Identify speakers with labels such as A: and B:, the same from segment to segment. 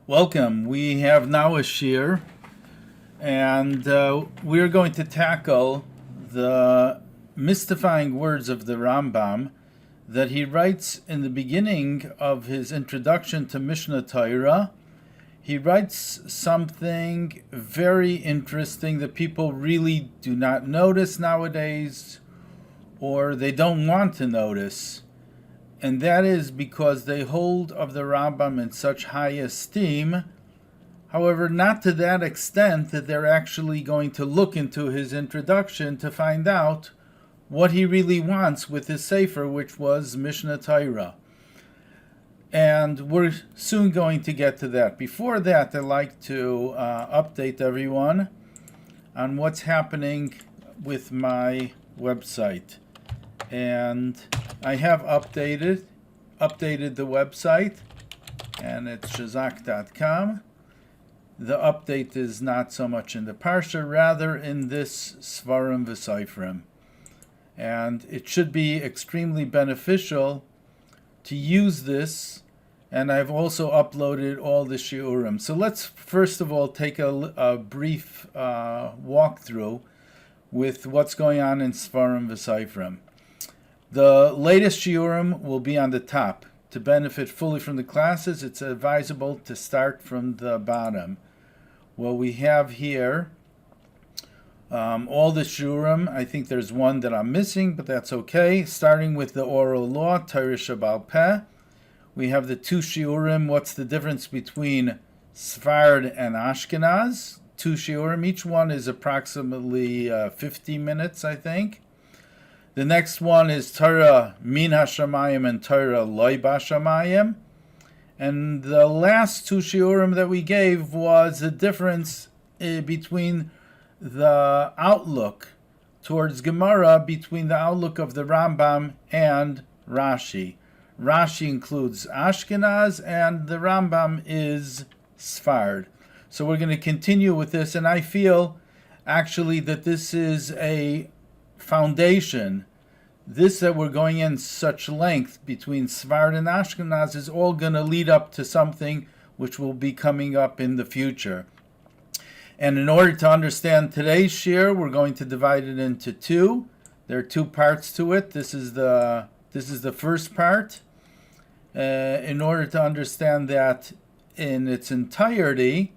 A: Welcome. We have now a shir, and we're going to tackle the mystifying words of the Rambam that he writes in the beginning of his introduction to Mishnah Torah. He writes something very interesting that people really do not notice nowadays, or they don't want to notice. And that is because they hold of the Rambam in such high esteem. However, not to that extent that they're actually going to look into his introduction to find out what he really wants with his sefer, which was Mishnah Torah. And we're soon going to get to that. Before that, I'd like to update everyone on what's happening with my website. And I have updated the website, and it's shazak.com. The update is not so much in the parsha, rather in this Sefarim וסופרים. And it should be extremely beneficial to use this, and I've also uploaded all the shiurim. So let's first of all take a brief walkthrough with what's going on in Sefarim וסופרים. The latest shiurim will be on the top. To benefit fully from the classes, it's advisable to start from the bottom. Well, we have here all the shiurim. I think there's one that I'm missing, but that's okay. Starting with the oral law, Torah Shabal Peh. We have the two shiurim. What's the difference between Sfard and Ashkenaz? Two shiurim. Each one is approximately 50 minutes, I think. The next one is Torah Min HaShamayim and Torah Loi BaShamayim. And the last two shiurim that we gave was the difference between the outlook towards Gemara, between the outlook of the Rambam and Rashi. Rashi includes Ashkenaz, and the Rambam is Sfard. So we're going to continue with this, and I feel actually that this is a foundation. This that we're going in such length between Sfard and Ashkenaz is all going to lead up to something which will be coming up in the future. And in order to understand today's shir, we're going to divide it into two. There are two parts to it. This is the first part. In order to understand that in its entirety,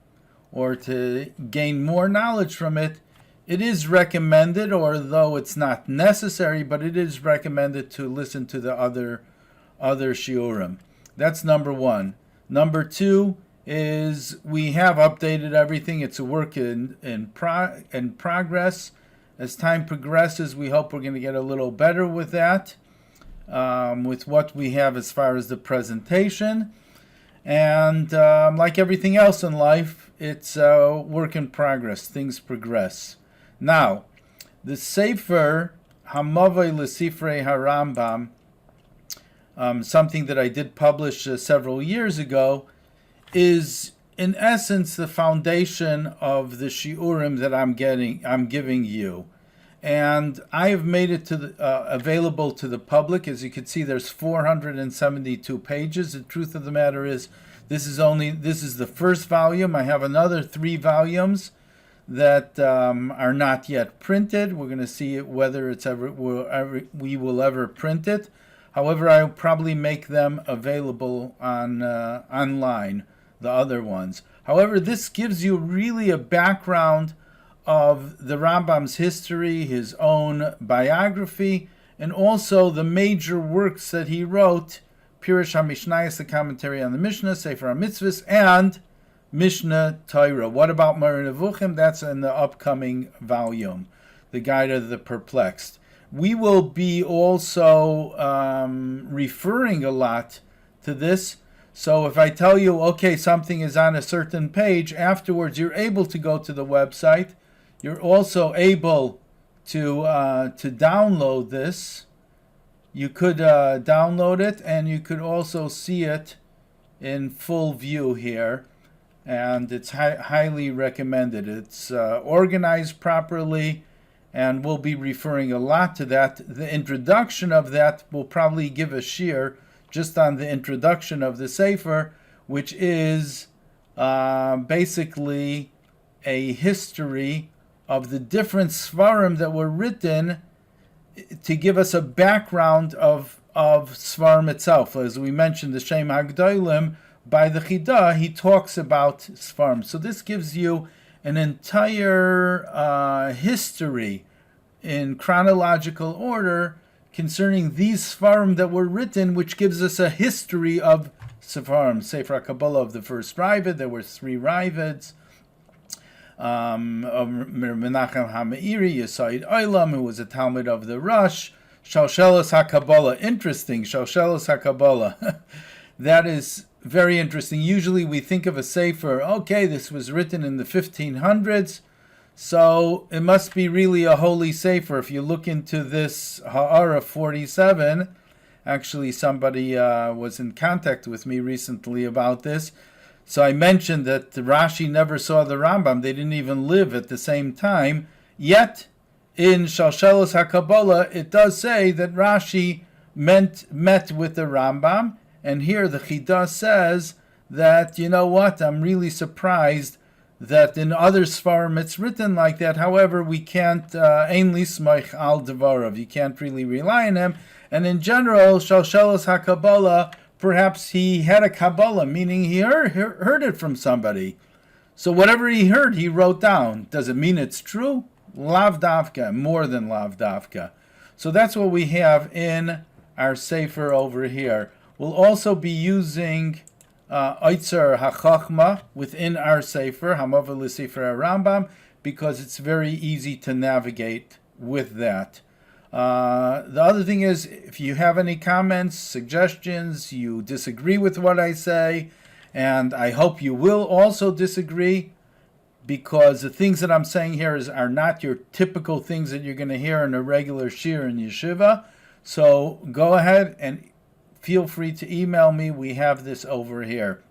A: or to gain more knowledge from it, it is recommended, although it's not necessary, but it is recommended to listen to the other shiurim. That's number one. Number two is we have updated everything. It's a work in progress. As time progresses, we hope we're going to get a little better with that, with what we have as far as the presentation. And like everything else in life, it's a work in progress. Things progress. Now, the Sefer Hamavai Lesifrei Harambam, something that I did publish several years ago, is in essence the foundation of the shiurim that I'm giving you, and I have made it available to the public. As you can see, there's 472 pages. The truth of the matter is, this is the first volume. I have another 3 volumes that are not yet printed. We're going to see whether we will ever print it. However, I'll probably make them available online, the other ones. However, this gives you really a background of the Rambam's history, his own biography, and also the major works that he wrote: Pirush HaMishnayos, the commentary on the Mishnah, Sefer HaMitzvos, and Mishnah Torah. What about Moreh Nevuchim? That's in the upcoming volume, The Guide of the Perplexed. We will be also referring a lot to this. So if I tell you, okay, something is on a certain page, afterwards you're able to go to the website. You're also able to download this. You could download it, and you could also see it in full view here. And it's highly recommended. It's organized properly, and we'll be referring a lot to that. The introduction of that will probably give a shir just on the introduction of the Sefer, which is basically a history of the different Sefarim that were written to give us a background of Sefarim itself. As we mentioned, the Shem HaGdolim, by the Chidah, he talks about Sefarim. So this gives you an entire history in chronological order concerning these Sefarim that were written, which gives us a history of Sefarim. Sefer Kabbalah of the first Ravid, there were 3 Ravids. Menachem HaMeiri, Yesod Olam, who was a Talmud of the Rosh. Shalshelos HaKabbalah, interesting, Shalshelos HaKabbalah. That is very interesting. Usually we think of a Sefer, okay, this was written in the 1500s, so it must be really a holy Sefer. If you look into this Ha'ara 47, actually somebody was in contact with me recently about this. So I mentioned that Rashi never saw the Rambam. They didn't even live at the same time. Yet, in Shalshelos HaKabbalah, it does say that Rashi met with the Rambam. And here the Chidah says that, you know what, I'm really surprised that in other Sefarim it's written like that. However, we can't, ein lismoich al devarav, you can't really rely on him. And in general, Shalshelos HaKabbalah, perhaps he had a Kabbalah, meaning he heard it from somebody. So whatever he heard, he wrote down. Does it mean it's true? Lav davka, more than lav davka. So that's what we have in our Sefer over here. We'll also be using Oitzer HaChachma within our Sefer, Hamavah L'Sefer Rambam, because it's very easy to navigate with that. The other thing is, if you have any comments, suggestions, you disagree with what I say, and I hope you will also disagree, because the things that I'm saying here are not your typical things that you're going to hear in a regular shir in yeshiva. So go ahead and feel free to email me. We have this over here.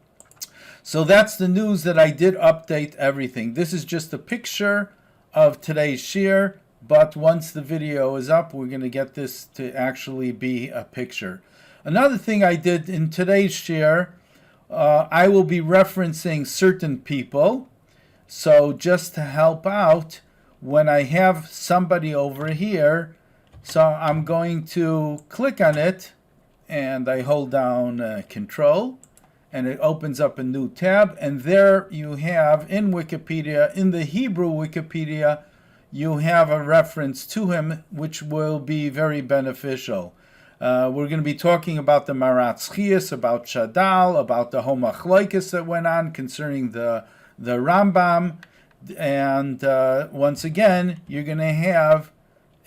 A: So that's the news, that I did update everything. This is just a picture of today's shir, but once the video is up, we're going to get this to actually be a picture. Another thing I did in today's shir, I will be referencing certain people. So just to help out, when I have somebody over here, so I'm going to click on it, and I hold down Control, and it opens up a new tab, and there you have in Wikipedia, in the Hebrew Wikipedia, you have a reference to him, which will be very beneficial. We're going to be talking about the Maratz Chias, about Shadal, about the Homachloikis that went on concerning the Rambam, and once again, you're going to have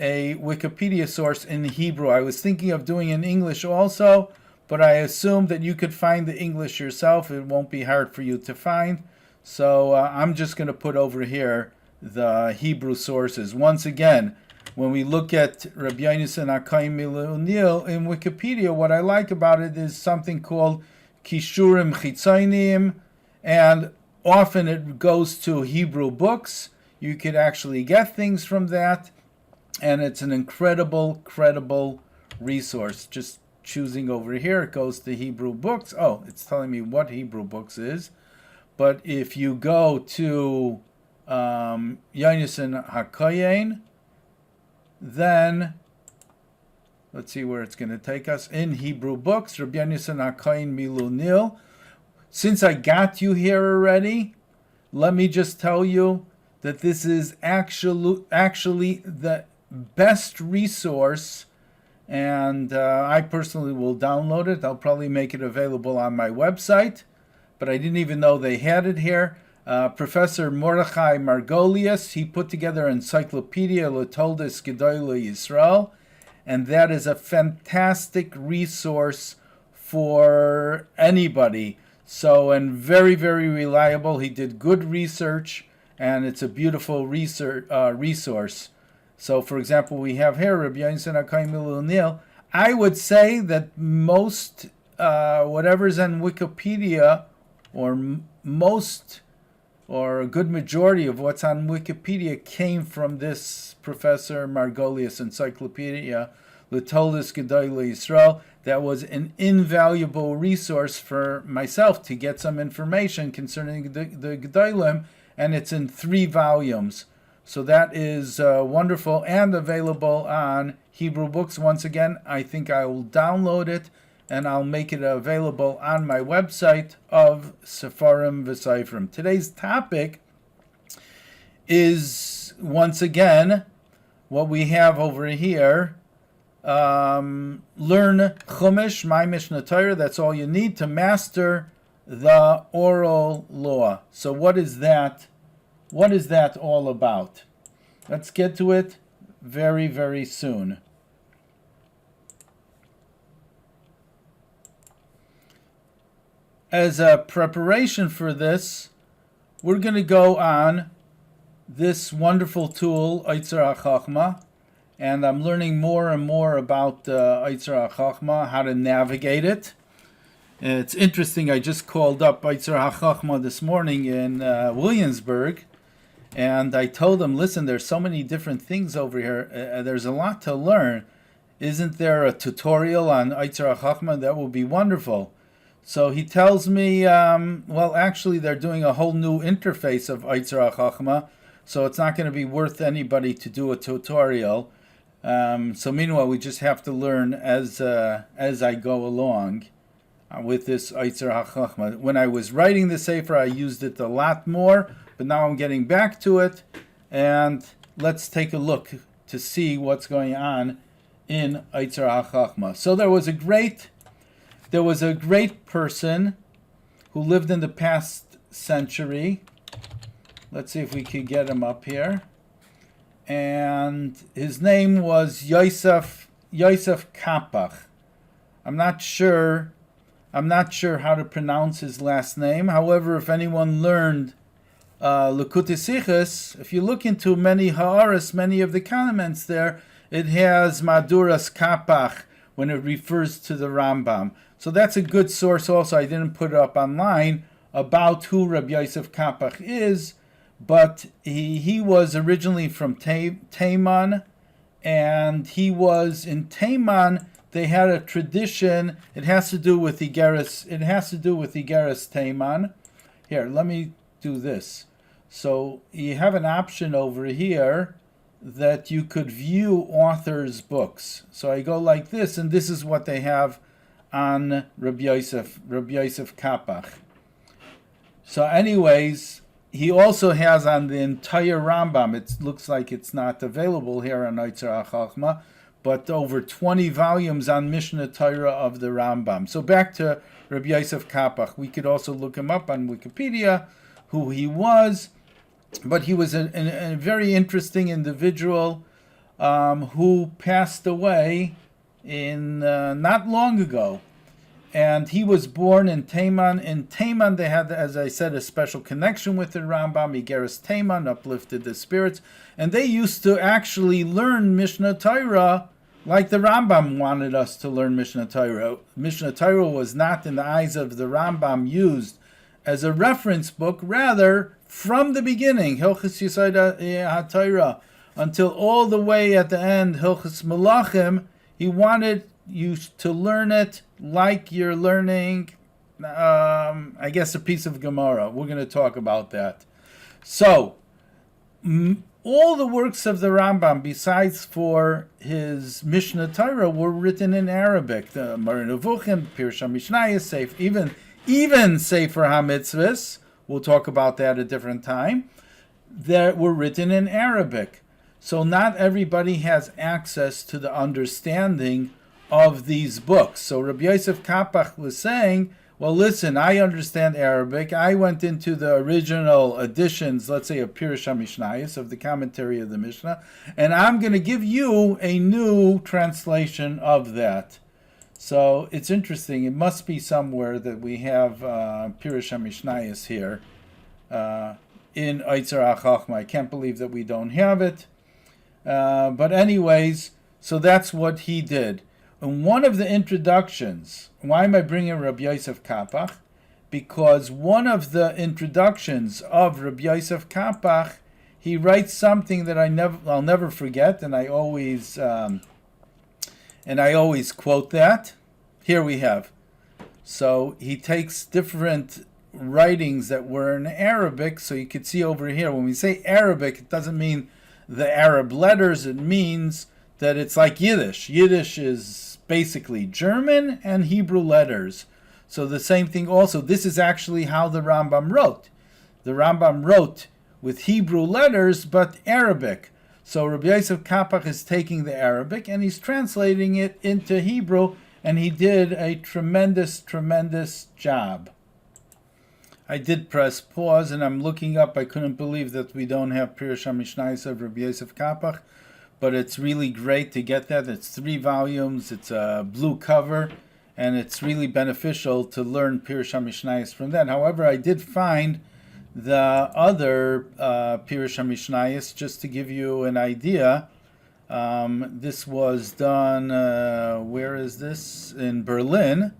A: a Wikipedia source in Hebrew. I was thinking of doing in English also, but I assume that you could find the English yourself. It won't be hard for you to find. So I'm just going to put over here the Hebrew sources. Once again, when we look at Rabbi Yonasan HaKohen Milunil in Wikipedia, what I like about it is something called Kishurim Chitzoniim, and often it goes to Hebrew books. You could actually get things from that, and it's an incredible, credible resource. Just choosing over here, it goes to Hebrew books. Oh, it's telling me what Hebrew books is. But if you go to Yonasan HaKohen, then let's see where it's going to take us. In Hebrew books, Rabbi Yonasan HaKohen Milunil. Since I got you here already, let me just tell you that this is actually the best resource, and I personally will download it. I'll probably make it available on my website, but I didn't even know they had it here. Professor Mordechai Margolius, he put together Encyclopedia L'Toldos Gedolei Yisrael, and that is a fantastic resource for anybody. So, and very, very reliable. He did good research, and it's a beautiful resource. So, for example, we have here Rabbi Yonasan HaKohen Milunil. I would say that most, whatever's on Wikipedia, or most, or a good majority of what's on Wikipedia came from this Professor Margolius Encyclopedia L'tolis Gedoyle Yisrael. That was an invaluable resource for myself to get some information concerning the Gedolim, and it's in 3 volumes. So that is wonderful and available on Hebrew Books. Once again, I think I will download it and I'll make it available on my website of Sefarim VaSofrim. Today's topic is, once again, what we have over here. Learn Chumash, my Mishnah Torah. That's all you need to master the oral law. So what is that? What is that all about? Let's get to it very, very soon. As a preparation for this, we're going to go on this wonderful tool, Eitzar HaChachma, and I'm learning more and more about Eitzar HaChachma, how to navigate it. It's interesting, I just called up Eitzar HaChachma this morning in Williamsburg, and I told him, listen, there's so many different things over here, there's a lot to learn. Isn't there a tutorial on Eitzar HaChachma? That would be wonderful. So he tells me, well, actually, they're doing a whole new interface of Eitzar HaChachma, so it's not going to be worth anybody to do a tutorial. So meanwhile, we just have to learn as I go along with this Eitzar HaChachma. When I was writing the Sefer, I used it a lot more, but now I'm getting back to it, and let's take a look to see what's going on in Eitzar HaChachma. So there was a great person who lived in the past century. Let's see if we can get him up here. And his name was Yosef Kapach. I'm not sure how to pronounce his last name. However, if anyone learned Likutei Sichos, if you look into many ha'aris, many of the comments there, it has Maduras Kapach when it refers to the Rambam. So that's a good source also. I didn't put it up online about who Rabbi Yosef Kapach is, but he was originally from Teiman, and he was in Teiman. They had a tradition. It has to do with Igeres. It has to do with Igeres Teiman. Here, let me do this. So you have an option over here that you could view authors' books. So I go like this, and this is what they have on Rabbi Yosef Kapach. So anyways, he also has on the entire Rambam, it looks like it's not available here on Eitzar HaChachma, but over 20 volumes on Mishnah Torah of the Rambam. So back to Rabbi Yosef Kapach. We could also look him up on Wikipedia, who he was, but he was a very interesting individual who passed away in not long ago, and he was born in Teiman. In Teiman, they had, as I said, a special connection with the Rambam. Igeres Teiman uplifted the spirits, and they used to actually learn Mishnah Torah like the Rambam wanted us to learn Mishnah Torah. Mishnah Torah was not, in the eyes of the Rambam, used as a reference book. Rather, from the beginning, Hilchos Yesod HaTorah, until all the way at the end, Hilchos Melachim, he wanted you to learn it like you're learning, I guess, a piece of Gemara. We're going to talk about that. So, all the works of the Rambam, besides for his Mishnah Torah, were written in Arabic. The Moreh Nevuchim, Pirush HaMishnayos, even Sefer HaMitzvos, we'll talk about that a different time, that were written in Arabic. So not everybody has access to the understanding of these books. So Rabbi Yosef Kapach was saying, well, listen, I understand Arabic. I went into the original editions, let's say, of Pirush HaMishnayos, of the commentary of the Mishnah, and I'm going to give you a new translation of that. So it's interesting. It must be somewhere that we have Pirush HaMishnayos here in Eitzar HaChachma. I can't believe that we don't have it. But anyways, so that's what he did. In one of the introductions, why am I bringing Rabbi Yosef Kapach? Because one of the introductions of Rabbi Yosef Kapach, he writes something that I'll never forget, and I always And I always quote that. Here we have. So he takes different writings that were in Arabic. So you can see over here, when we say Arabic, it doesn't mean the Arab letters. It means that it's like Yiddish. Yiddish is basically German and Hebrew letters. So the same thing also. This is actually how the Rambam wrote. The Rambam wrote with Hebrew letters, but Arabic. So Rabbi Yosef Kapach is taking the Arabic and he's translating it into Hebrew, and he did a tremendous, tremendous job. I did press pause, and I'm looking up. I couldn't believe that we don't have Pirush HaMishnayos of Rabbi Yosef Kapach, but it's really great to get that. It's 3 volumes. It's a blue cover, and it's really beneficial to learn Pirush HaMishnayos from that. However, I did find the other Pirush HaMishnayos, just to give you an idea. This was done, where is this? In Berlin.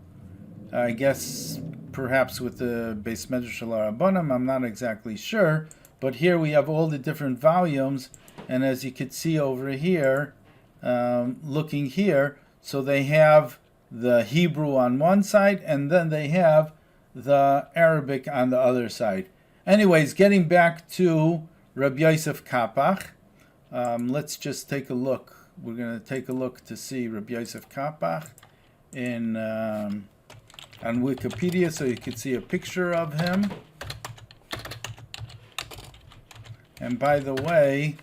A: I guess perhaps with the Beis Medrash Shel Rabbanim, I'm not exactly sure. But here we have all the different volumes, and as you can see over here, looking here, so they have the Hebrew on one side, and then they have the Arabic on the other side. Anyways, getting back to Rabbi Yosef Kapach, let's just take a look. We're going to take a look to see Rabbi Yosef Kapach in on Wikipedia, so you can see a picture of him. And by the way,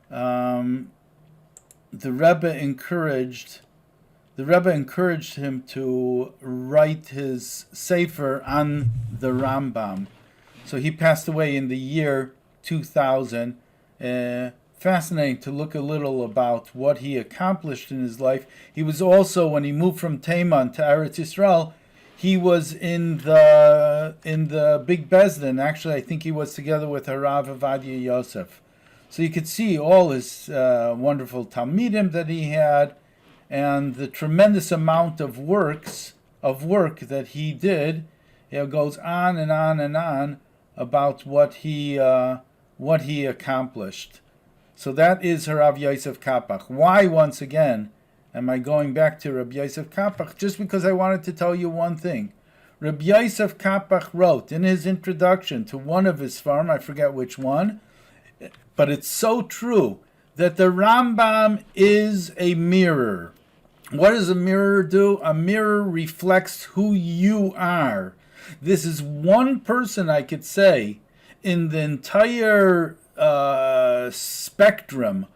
A: the Rebbe encouraged him to write his sefer on the Rambam. So he passed away in the year 2000. Fascinating to look a little about what he accomplished in his life. He was also, when he moved from Teiman to Eretz Yisrael, he was in the Big Bezdin. Actually, I think he was together with Harav Avadia Yosef. So you could see all his wonderful Talmidim that he had, and the tremendous amount of work that he did. It goes on and on and on about what he accomplished. So that is Harav Yosef Kapach. Why, once again, am I going back to Rabbi Yosef Kapach? Just because I wanted to tell you one thing. Rabbi Yosef Kapach wrote in his introduction to one of his Sefarim, I forget which one, but it's so true, that the Rambam is a mirror. What does a mirror do? A mirror reflects who you are. This is one person, I could say, in the entire spectrum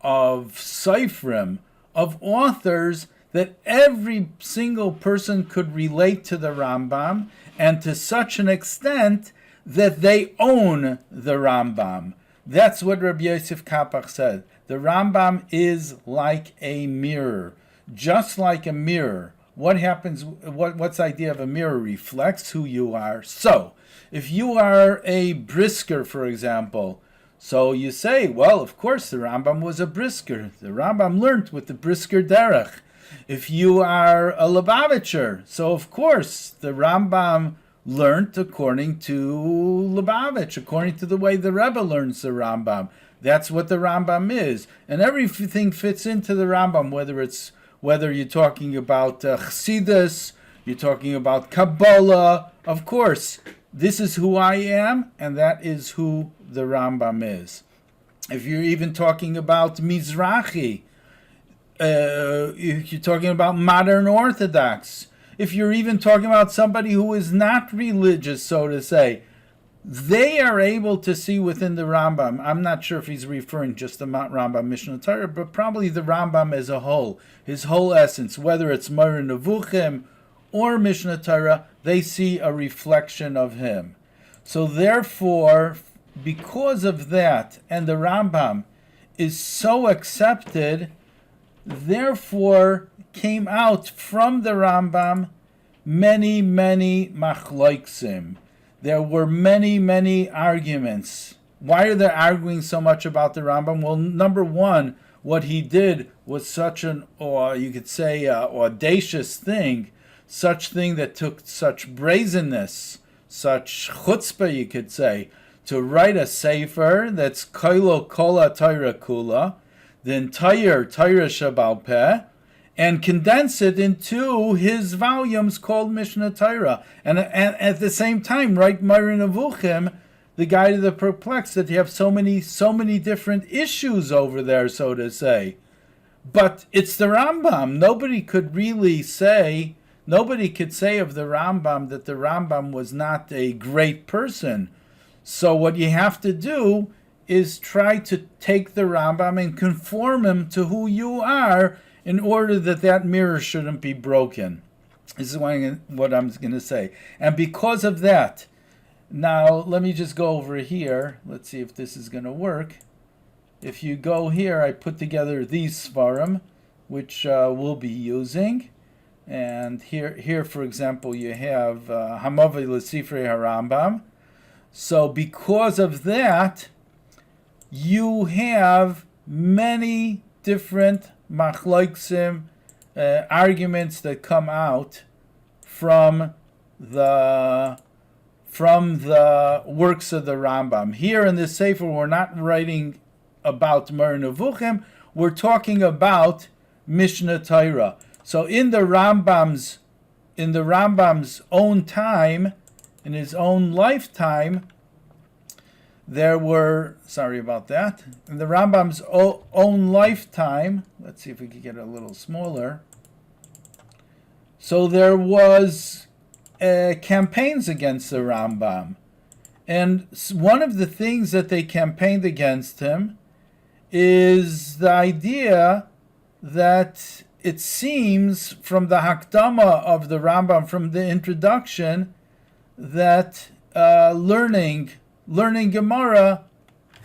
A: of Sefrim, of authors, that every single person could relate to the Rambam, and to such an extent that they own the Rambam. That's what Rabbi Yosef Kapach said. The Rambam is like a mirror. Just like a mirror. What happens, what's the idea of a mirror? Reflects who you are. So, if you are a brisker, for example, so you say, well, of course, the Rambam was a brisker. The Rambam learned with the brisker derech. If you are a Lubavitcher, so of course, the Rambam learned according to Lubavitch, according to the way the Rebbe learns the Rambam. That's what the Rambam is. And everything fits into the Rambam, whether you're talking about Chassidus, you're talking about Kabbalah. Of course, this is who I am, and that is who the Rambam is. If you're even talking about Mizrahi, if you're talking about modern Orthodox, if you're even talking about somebody who is not religious, so to say, they are able to see within the Rambam. I'm not sure if he's referring just to Rambam Mishnah Torah, but probably the Rambam as a whole, his whole essence, whether it's Moreh Nevuchim or Mishnah Torah, they see a reflection of him. So therefore, because of that, and the Rambam is so accepted, therefore came out from the Rambam many, many machloiksim. There were many, many arguments. Why are they arguing so much about the Rambam? Well, number one, what he did was such an, or you could say, audacious thing, such thing that took such brazenness, such chutzpah, you could say, to write a sefer that's koilo kola Torah kula, the entire Torah Shabal Peh, and condense it into his volumes called Mishnah Torah. And at the same time, write Moreh Nevuchim, the Guide of the Perplexed, that you have so many different issues over there, so to say. But it's the Rambam. Nobody could say of the Rambam that the Rambam was not a great person. So what you have to do is try to take the Rambam and conform him to who you are, in order that mirror shouldn't be broken. This is what I'm going to say. And because of that, now let me just go over here. Let's see if this is going to work. If you go here, I put together these Sefarim, which we'll be using. And here, for example, you have Hamavah L'Sifrei Harambam. So because of that, you have many different machloksim arguments that come out from the works of the Rambam. Here in this Sefer, we're not writing about Moreh Nevuchim, we're talking about Mishnah Torah. So in the Rambam's own time, in his own lifetime, there were, sorry about that, in the Rambam's own lifetime, let's see if we can get it a little smaller. So there was campaigns against the Rambam. And one of the things that they campaigned against him is the idea that it seems from the Hakdama of the Rambam, from the introduction, that learning Gemara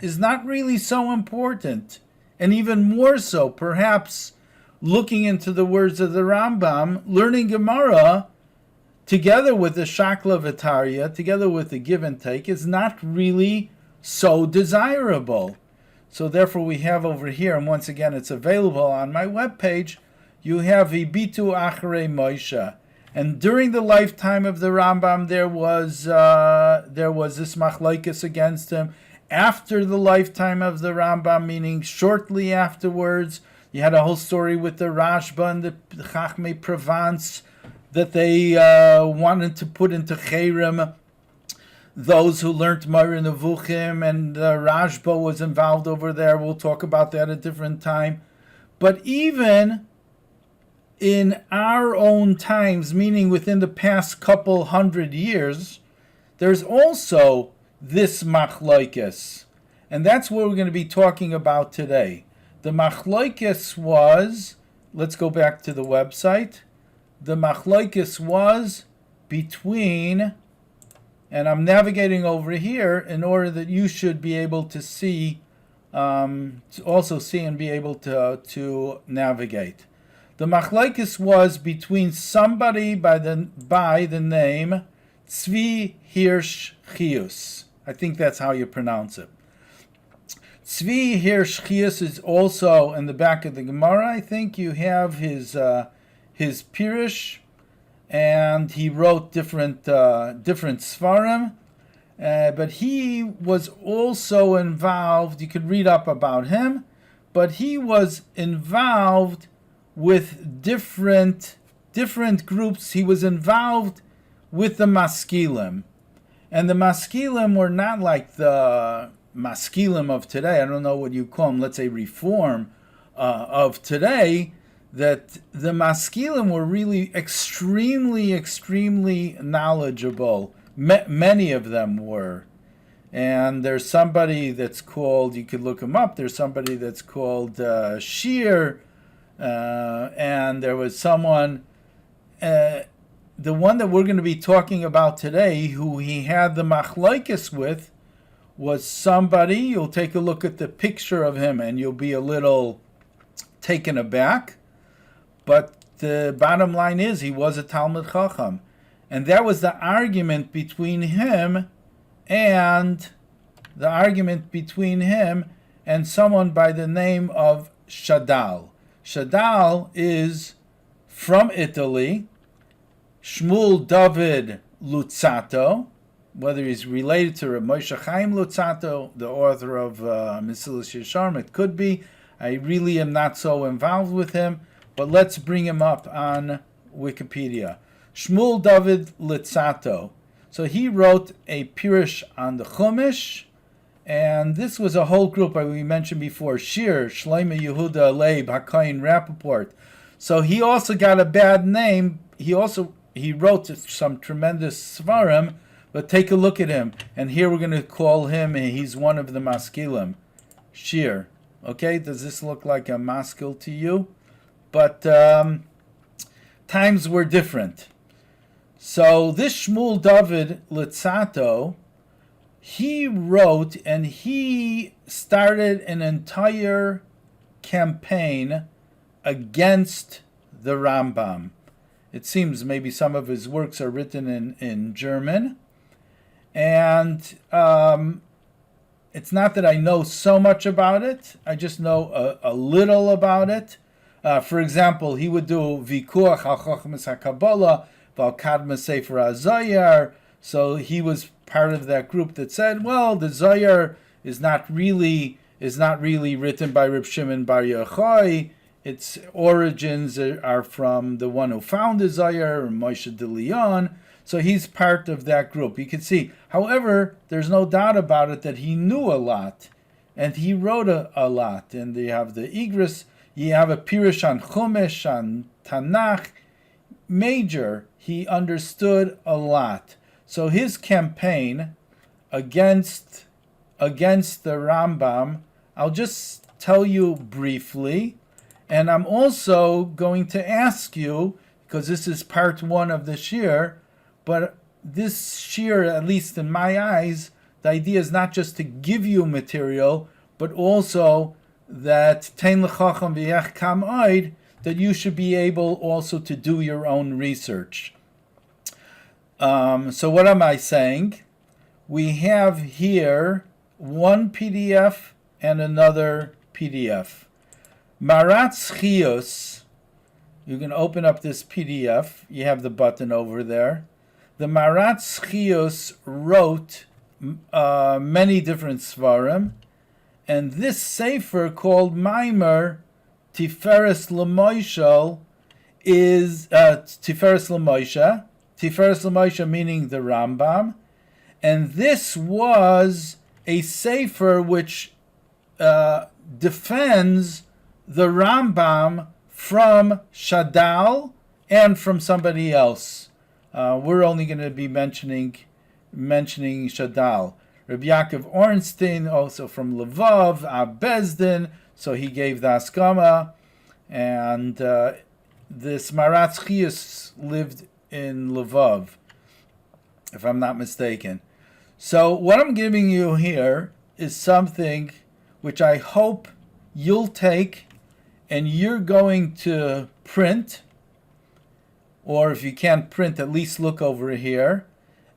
A: is not really so important. And even more so, perhaps, looking into the words of the Rambam, learning Gemara, together with the Shakla V'Tarya, together with the give and take, is not really so desirable. So therefore we have over here, and once again it's available on my webpage, you have Ibitu Acharei Moshe. And during the lifetime of the Rambam, there was this machlokes against him. After the lifetime of the Rambam, meaning shortly afterwards, you had a whole story with the Rashba and the Chachmei Provence, that they wanted to put into Cherem those who learnt Moreh Nevuchim, and Rashba was involved over there. We'll talk about that at a different time. But even in our own times, meaning within the past couple hundred years, there's also this machlokes. And that's what we're going to be talking about today. The machlokes was, let's go back to the website. The machlokes was between, and I'm navigating over here in order that you should be able to see, to also see and be able to navigate. The machlokes was between somebody by the name Tzvi Hirsch Chius. I think that's how you pronounce it. Tzvi Hirsch Chius is also in the back of the Gemara. I think you have his Pirush, and he wrote different Sfarim, but he was also involved. You could read up about him, but he was involved with different groups. He was involved with the Maskilim, and the Maskilim were not like the Maskilim of today. I don't know what you call them. Let's say Reform of today. That the Maskilim were really extremely knowledgeable. Many of them were. And there's somebody that's called, you could look him up, there's somebody that's called Shir, and there was someone, the one that we're going to be talking about today, who he had the machlokes with, was somebody, you'll take a look at the picture of him and you'll be a little taken aback. But the bottom line is, he was a Talmid Chacham. And that was the argument between him and someone by the name of Shadal. Shadal is from Italy. Shmuel David Luzzatto, whether he's related to Rabbi Moshe Chaim Luzzatto, the author of Mesilas Yesharim, it could be. I really am not so involved with him. but let's bring him up on Wikipedia. Shmuel David Litzato. So he wrote a Pirush on the Chumash, and this was a whole group we mentioned before: Shir, Shlomo Yehuda Leib, Hakayin Rappaport. So he also got a bad name. He wrote some tremendous Sefarim, but take a look at him. And here we're going to call him, he's one of the Maskilim. Shir. Okay, does this look like a Maskil to you? But times were different. So this Shmuel David Litzato, he wrote and he started an entire campaign against the Rambam. It seems maybe some of his works are written in German. And it's not that I know so much about it. I just know a little about it. For example, he would do Vikuach al Chochmas HaKabbalah, Val Kadma Sefer HaZayar. So he was part of that group that said, well, the Zayar is not really written by Reb Shimon Bar Yochai. Its origins are from the one who found the Zayar, Moshe de Leon. So he's part of that group. You can see, however, there's no doubt about it that he knew a lot, and he wrote a lot. And you have the Igris, you have a Pirush on Chumash, on Tanakh. Major, he understood a lot. So his campaign against the Rambam, I'll just tell you briefly. And I'm also going to ask you, because this is part one of the shir, but this shir, at least in my eyes, the idea is not just to give you material, but also that tein l'chacham v'yech kam oid, that you should be able also to do your own research. So what am I saying? We have here one PDF and another PDF. Maratz Chios, you can open up this PDF. You have the button over there. The Maratz Chios wrote many different Sfarim, and this Sefer called Maimer Tiferes L'Moishel is Tiferes L'Moisha. Tiferes L'Moisha meaning the Rambam, and this was a Sefer which defends the Rambam from Shadal and from somebody else. We're only going to be mentioning Shadal. Rabbi Yaakov Ornstein, also from Lvov, Bezdin, so he gave the Askama. And this Maratz Chios lived in Lvov, if I'm not mistaken. So what I'm giving you here is something which I hope you'll take and you're going to print, or if you can't print, at least look over here.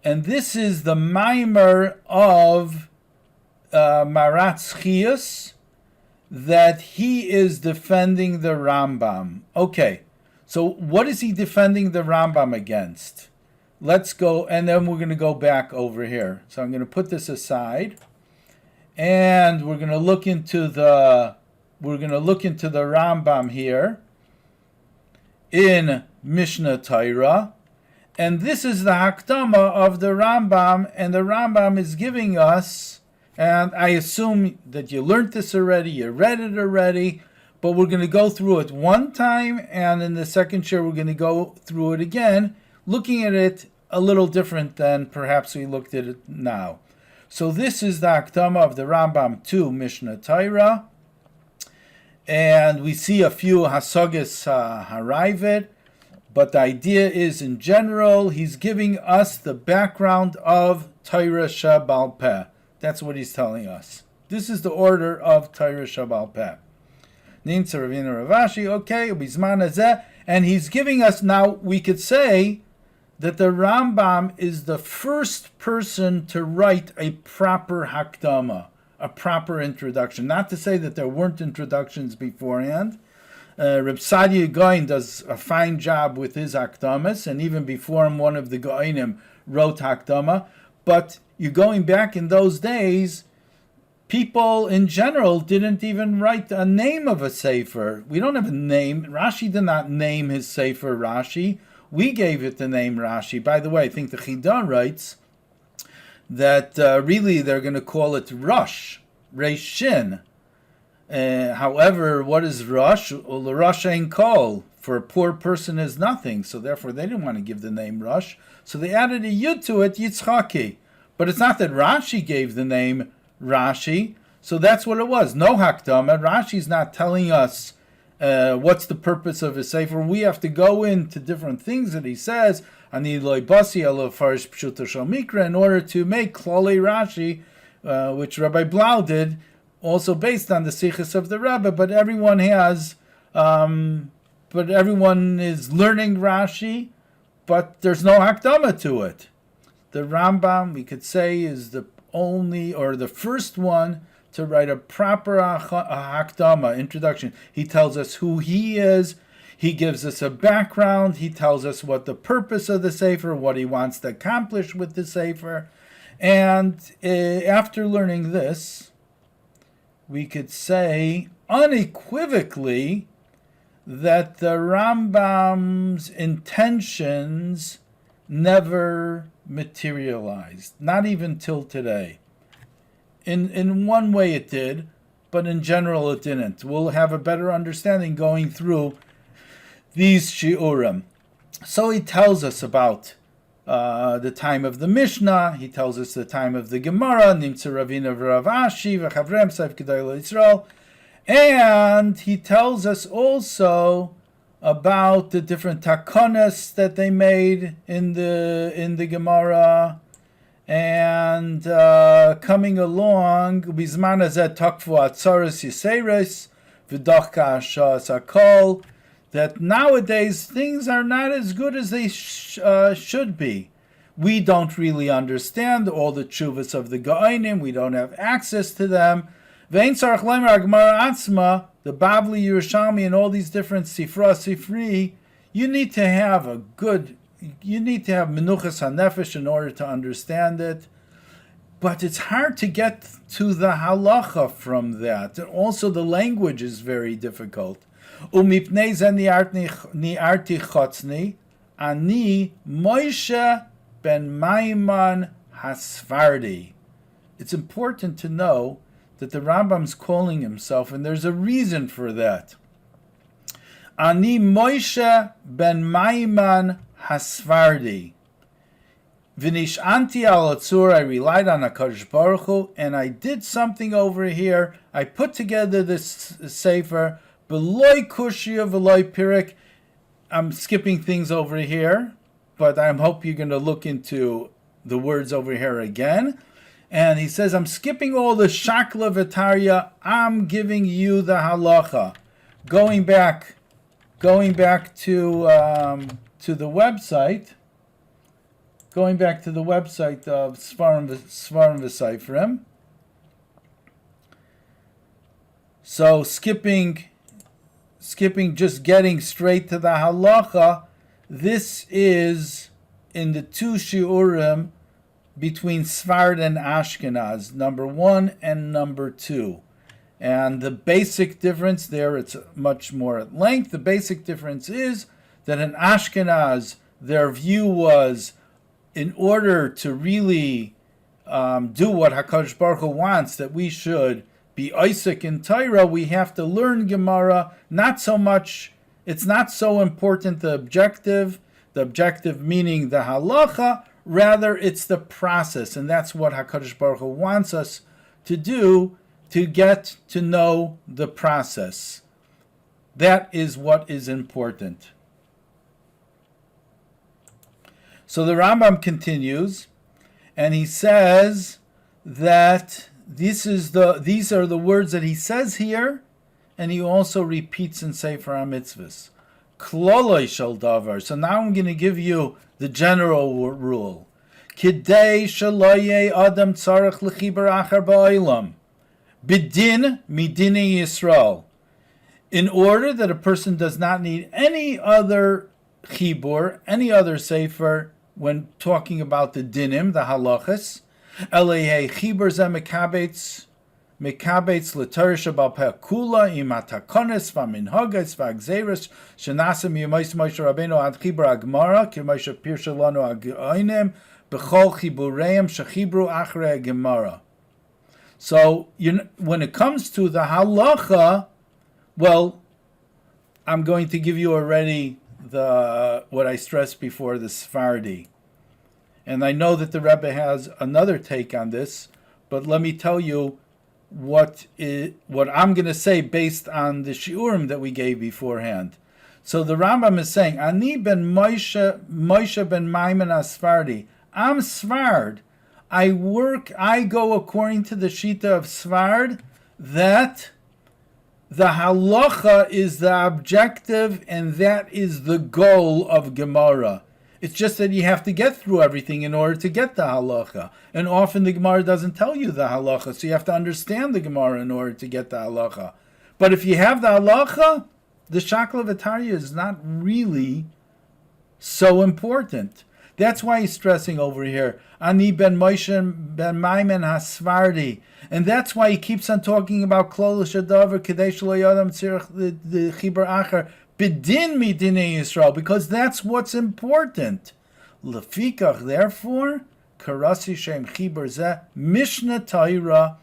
A: And this is the Maimer of Maratz Chios, that he is defending the Rambam. Okay, so what is he defending the Rambam against? Let's go, and then we're going to go back over here. So I'm going to put this aside, and we're going to look into the Rambam here in Mishnah Torah, and this is the Hakdama of the Rambam, and the Rambam is giving us, and I assume that you learned this already, you read it already, but we're going to go through it one time, and in the second share we're going to go through it again, looking at it a little different than perhaps we looked at it now. So this is the Hakdama of the Rambam to Mishnah Torah. And we see a few Hasagas Haravet, but the idea is, in general, he's giving us the background of Torah Shabbal Peh. That's what he's telling us. This is the order of Torah Shabbal Peh. Ninsa Ravina Ravashi, okay, Bizman Hazeh, and he's giving us, now we could say that the Rambam is the first person to write a proper Hakdama, a proper introduction. Not to say that there weren't introductions beforehand. Reb Sadia Goin does a fine job with his Hakdamas, and even before him, one of the Goinim wrote Hakdama. But you're going back in those days, people in general didn't even write a name of a sefer. We don't have a name. Rashi did not name his sefer Rashi. We gave it the name Rashi. By the way, I think the Chidah writes that really they're going to call it Rosh, Reishin. However, what is Rosh? Well, Rosh ain't kol. For a poor person is nothing. So therefore they didn't want to give the name Rosh. So they added a Yud to it, Yitzchaki. But it's not that Rashi gave the name Rashi. So that's what it was. No Hakdama. Rashi's not telling us what's the purpose of his sefer. We have to go into different things that he says in order to make Klali Rashi, which Rabbi Blau did, also based on the Sichos of the Rebbe. But everyone has, but everyone is learning Rashi, but there's no Hakdama to it. The Rambam, we could say, is the only or the first one to write a proper Hakdama, introduction. He tells us who he is. He gives us a background. He tells us what the purpose of the Sefer, what he wants to accomplish with the Sefer. And after learning this, we could say unequivocally that the Rambam's intentions never materialized, not even till today. In one way it did, but in general it didn't. We'll have a better understanding going through these shiurim. So he tells us about the time of the Mishnah. He tells us the time of the Gemara, Nimtza Ravina v'Rav Ashi v'Chavrem Seif Kedai L'Yisrael, and he tells us also about the different takonas that they made in the Gemara, and coming along bizman hazeh takfu atzaros yiseres v'dochka hashas hakol, that nowadays things are not as good as they should be. We don't really understand all the tshuvas of the Gaonim. We don't have access to them. Ve'ein tzarich leimer Gemara atzma, the Bavli, Yerushalmi, and all these different sifri, you need to have menuchas hanefesh in order to understand it. But it's hard to get to the halacha from that. And also the language is very difficult. Umipnei ze ni'arti chotzny, ani Moshe ben Maiman Hasfardi. It's important to know that the Rambam's calling himself, and there's a reason for that. Ani Moshe ben Maiman Hasfardi. V'nish'anti al atzur, I relied on HaKadosh Baruch Hu, and I did something over here. I put together this sefer, B'loi kushya v'loi pirik. I'm skipping things over here, but I hope you're going to look into the words over here again. And he says, I'm skipping all the shakla v'tarya. I'm giving you the halacha. Going back to the website. Going back to the website of Sefarim וסופרים. So skipping, just getting straight to the halacha. This is in the two shiurim between Sfard and Ashkenaz, number 1 and number 2. And the basic difference there, it's much more at length. The basic difference is that in Ashkenaz, their view was, in order to really do what HaKadosh Baruch Hu wants, that we should be Isaac in Torah, we have to learn Gemara. Not so much, it's not so important the objective meaning the halacha, rather it's the process, and that's what HaKadosh Baruch Hu wants us to do, to get to know the process. That is what is important. So the Rambam continues, and he says that these are the words that he says here, and he also repeats in Sefer HaMitzvahs. Kloloi shel davar. So now I'm going to give you the general rule. Kidei shelo yeh adam tzarich lechiber achar ba'olam. Bidin midinei Yisrael. In order that a person does not need any other chibur, any other sefer, when talking about the dinim, the halachas, elehei chibur ze mekabetz מקבץ לתורה שבעל פה כולה עם התקונס והמנהגס והגזירס שנעשה מימי משה רבנו עד חיבור הגמרא, כמו שפירשה לנו הגאונים בכל חיבוריהם שחיברו אחרי הגמרא. So when it comes to the halacha, well, I'm going to give you already what I stressed before, the Sephardi. And I know that the Rabbi has another take on this, but let me tell you what I'm going to say based on the shiurim that we gave beforehand. So the Rambam is saying, Ani ben Moshe ben Maimon Asfardi. I'm Svard. I go according to the Shita of Svard, that the halacha is the objective and that is the goal of Gemara. It's just that you have to get through everything in order to get the halacha. And often the Gemara doesn't tell you the halacha, so you have to understand the Gemara in order to get the halacha. But if you have the halacha, the shakla v'tarya is not really so important. That's why he's stressing over here, Ani ben Moshe ben Maimon Hasvardi. And that's why he keeps on talking about Klolish Adavar, Kadesh Lo Yadam Tzirach the Chibur Acher, Bidin Midinei Yisrael, because that's what's important. Lefikach, therefore, Karasi Shem Chibur Zeh, Mishnah Torah,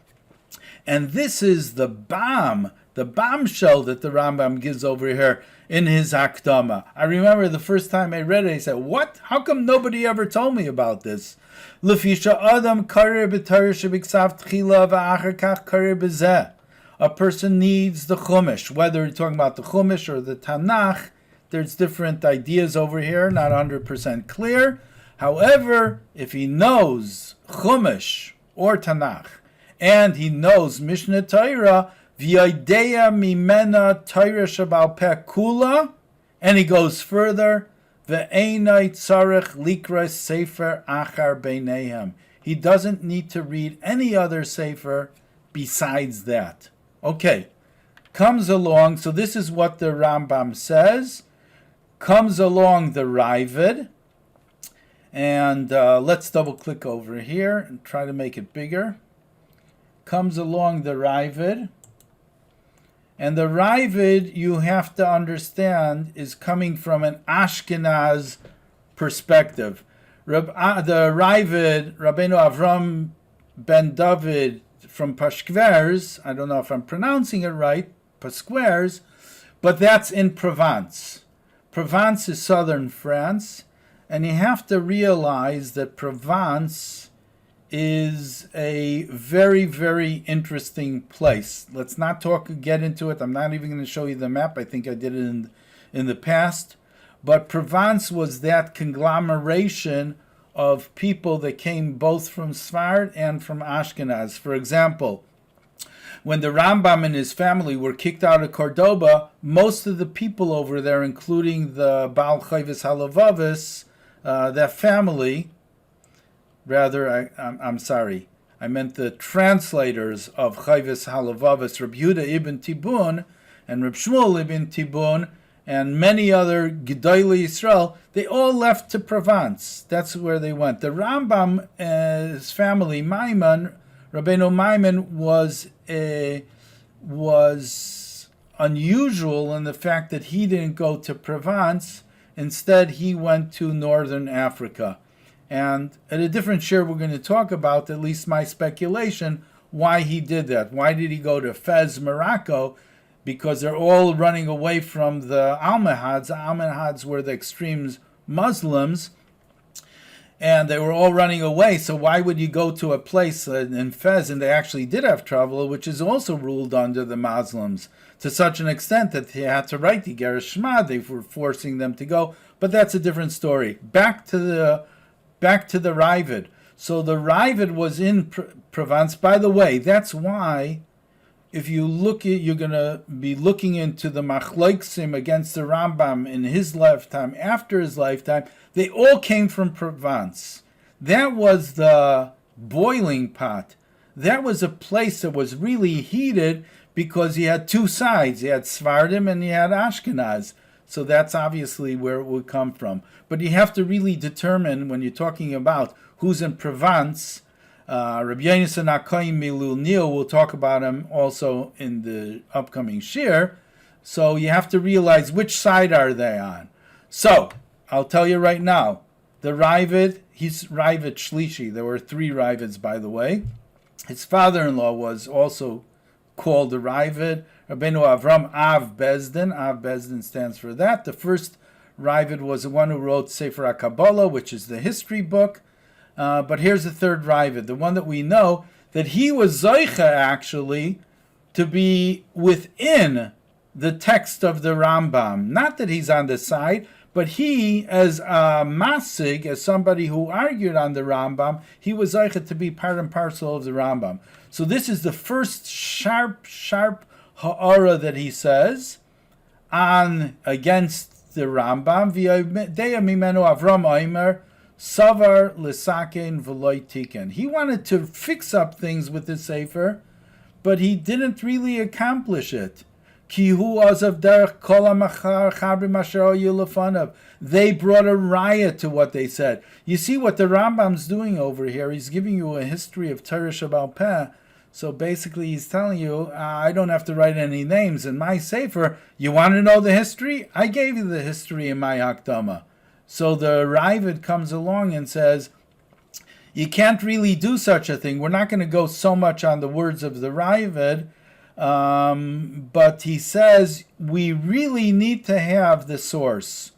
A: and this is the bombshell that the Rambam gives over here in his Hakdama. I remember the first time I read it, I said, what? How come nobody ever told me about this? Lefisha Adam Karir B'Torah Shebiksav Tchila V'Acher Kach Karir B'Zeh. A person needs the Chumash, whether you're talking about the Chumash or the Tanakh. There's different ideas over here, not 100% clear. However, if he knows Chumash or Tanakh, and he knows Mishnah Torah, V'yodea mimena Torah shabal peh kula, and he goes further, Ve'enai tzarech likra sefer achar beinehem. He doesn't need to read any other sefer besides that. Okay, comes along, so this is what the Rambam says, comes along the Ravid, and let's double click over here and try to make it bigger. Comes along the Ravid, and the Ravid, you have to understand, is coming from an Ashkenaz perspective. The Ravid, Rabbeinu Avram ben David from Pashkvers, I don't know if I'm pronouncing it right, Pasquers, but that's in Provence. Provence is southern France, and you have to realize that Provence is a very, very interesting place. Let's not get into it. I'm not even going to show you the map. I think I did it in the past. But Provence was that conglomeration of people that came both from Sfard and from Ashkenaz. For example, when the Rambam and his family were kicked out of Cordoba, most of the people over there, including the Baal Chayvis Halavavis, that family, I'm sorry, I meant the translators of Chayvis Halavavis, Reb Yehuda ibn Tibun and Reb Shmuel ibn Tibun, and many other Gedolei Yisrael, they all left to Provence. That's where they went. The Rambam, his family, Maimon, Rabbeinu Maimon, was unusual in the fact that he didn't go to Provence. Instead, he went to northern Africa. And at a different share, we're going to talk about, at least my speculation, why he did that. Why did he go to Fez, Morocco? Because they're all running away from the Almohads. The Almohads were the extreme Muslims, and they were all running away. So why would you go to a place in Fez, and they actually did have trouble, which is also ruled under the Muslims, to such an extent that they had to write the Gerish Shema. They were forcing them to go. But that's a different story. Back to the Ravid. So the Ravid was in Provence. By the way, that's why, if you look at, you're going to be looking into the Machloksim against the Rambam in his lifetime, after his lifetime, they all came from Provence. That was the boiling pot. That was a place that was really heated because you had two sides. You had Sfardim and you had Ashkenaz. So that's obviously where it would come from. But you have to really determine, when you're talking about who's in Provence, Rabbi Yonasan HaKohen Milul Nil, we'll talk about him also in the upcoming shir. So you have to realize which side are they on. So, I'll tell you right now, the Ravid, he's Ravid Shlishi. There were 3 Ravids, by the way. His father-in-law was also called the Ravid, Rabbeinu Avram Av Bezdin. Av Bezdin stands for that. The first Ravid was the one who wrote Sefer HaKabbalah, which is the history book. But here's the third Ravid, the one that we know, that he was Zoicha, actually, to be within the text of the Rambam. Not that he's on the side, but he, as a Masig, as somebody who argued on the Rambam, he was Zoicha to be part and parcel of the Rambam. So this is the first sharp ha'ara that he says on against the Rambam. V'yadeya mimenu Avram Omer savar l'saken v'loy tiken. He wanted to fix up things with the Sefer, but he didn't really accomplish it. Ki hu azav derech kol ha'machar chabrim asher hayu lefanav. They brought a riot to what they said. You see what the Rambam's doing over here? He's giving you a history of Torah Shabbal Peh. So basically he's telling you, I don't have to write any names in my Sefer. You want to know the history? I gave you the history in my Hakdama. So the Ravid comes along and says, you can't really do such a thing. We're not going to go so much on the words of the Ravid, but he says, we really need to have the source.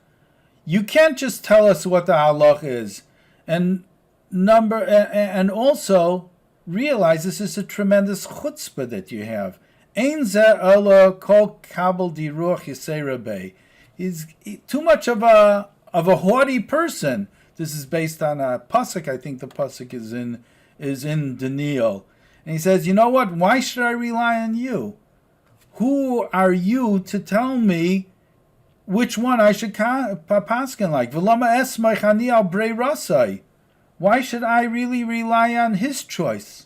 A: You can't just tell us what the halach is. And also realize this is a tremendous chutzpah that you have. Ein ze ela kol kabel di ruach yisei Rabbi. He's too much of a haughty person. This is based on a pasuk. I think the pasuk is in Daniel. And he says, you know what? Why should I rely on you? Who are you to tell me which one I should paskin like? V'lama esmach ani al brei rasai. Why should I really rely on his choice?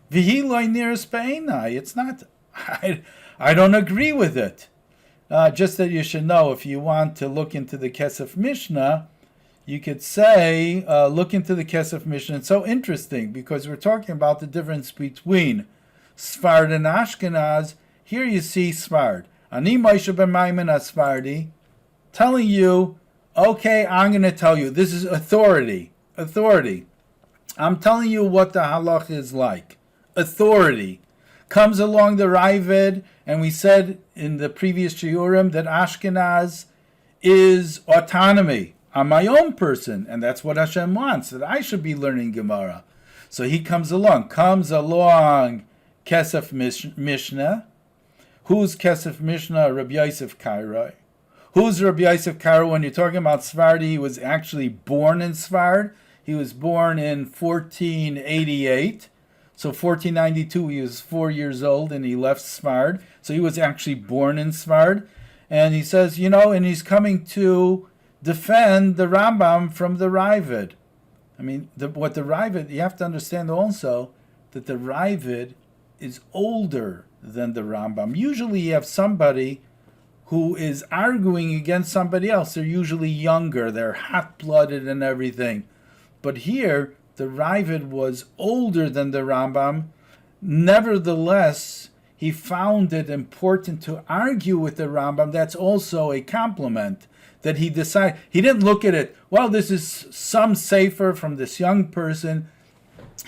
A: V'hi loy niras be'enai. It's not. I don't agree with it. Just that you should know, if you want to look into the Kesef Mishnah, you could say, look into the Kesef Mishnah. It's so interesting because we're talking about the difference between Sfard and Ashkenaz. Here you see Sfard. Ani Moshe ben Maimon Asfardi, telling you, okay, I'm going to tell you. This is authority. I'm telling you what the halach is like. Authority. Comes along the Ravid, and we said in the previous shiurim that Ashkenaz is autonomy. I'm my own person, and that's what Hashem wants, that I should be learning Gemara. So he comes along Kesef Mishnah. Who's Kesef Mishnah? Rabbi Yosef Kairoi. Who's Rabbi Yosef Kairoi? When you're talking about Sfardi, he was actually born in Sfard. He was born in 1488. So 1492, he was 4 years old, and he left Sfard. So he was actually born in Sfard. And he says, and he's coming to defend the Rambam from the Ravid. I mean, what the Ravid, you have to understand also that the Ravid is older than the Rambam. Usually you have somebody who is arguing against somebody else. They're usually younger, they're hot-blooded and everything. But here, the Ravid was older than the Rambam. Nevertheless, he found it important to argue with the Rambam. That's also a compliment. That he decided, he didn't look at it, well, this is some sefer from this young person.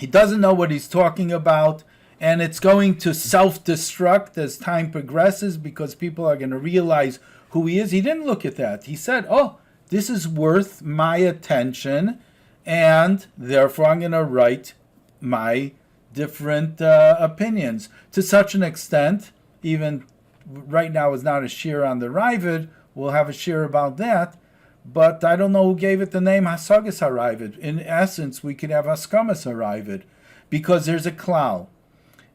A: He doesn't know what he's talking about, and it's going to self-destruct as time progresses because people are going to realize who he is. He didn't look at that. He said, this is worth my attention, and therefore I'm going to write my different opinions. To such an extent, even right now is not a shir on the Ravid. We'll have a shir about that, but I don't know who gave it the name Hasagas HaRavid. In essence, we could have Haskamas HaRavid, because there's a klal,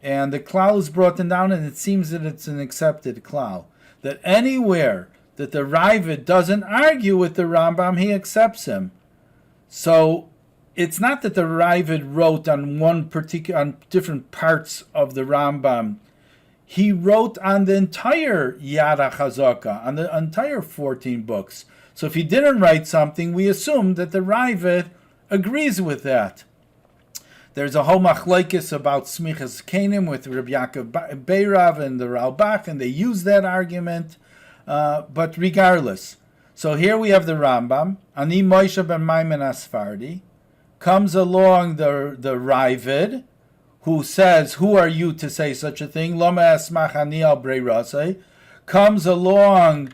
A: and the klal is brought down, and it seems that it's an accepted klal, that anywhere that the Ravid doesn't argue with the Rambam, he accepts him. So it's not that the Ravid wrote on different parts of the Rambam. He wrote on the entire Yad HaChazaka, on the entire 14 books. So if he didn't write something, we assume that the Ravid agrees with that. There's a whole machlokes about smichas kenim with Rabbi Yaakov Beirav and the Ralbach, and they use that argument. But regardless, so here we have the Rambam. Ani Moshe ben Maimon Asfardi. Comes along the Ravid, who says, "Who are you to say such a thing?" Loma esmach ani al brei rasei. Comes along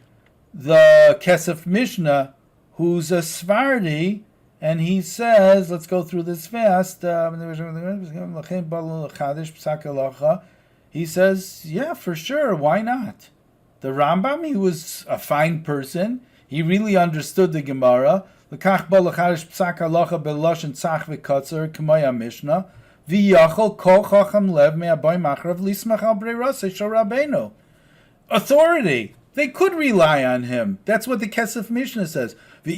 A: the Kesef Mishnah, who's a Sfardi, and he says, let's go through this fast. He says, yeah, for sure, why not? The Rambam, he was a fine person. He really understood the Gemara. Authority. They could rely on him. That's what the Kesef Mishnah says. Okay,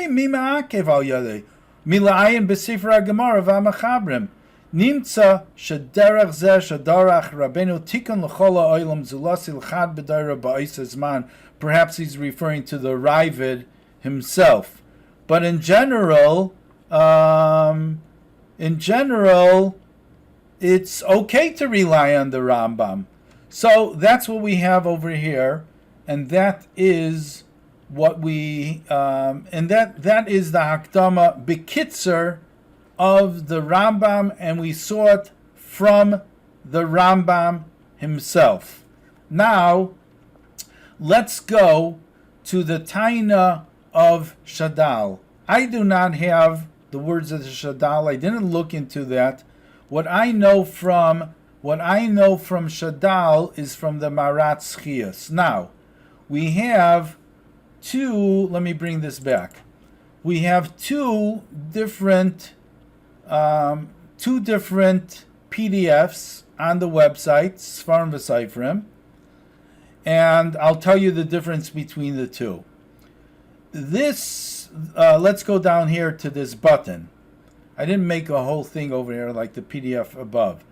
A: mima'akev al yadei. Mila'ayin b'sifra Gemara v'amachabrim. Nimtza shederach zeh shadarach Rabbeinu tikun l'chol ha'olam zulasi l'chad b'dayra ba'is man. Perhaps he's referring to the Ravid himself. But in general, it's okay to rely on the Rambam. So that's what we have over here, and that is what we and that is the Hakdama Bekitzer of the Rambam, and we saw it from the Rambam himself. Now, let's go to the Taina of Shadal. I do not have the words of the Shadal. I didn't look into that. What I know from Shadal is from the Maratz Chias. Now, we have let me bring this back. We have two different PDFs on the website, Sefarim VaSofrim, and I'll tell you the difference between the two. This, let's go down here to this button. I didn't make a whole thing over here like the PDF above.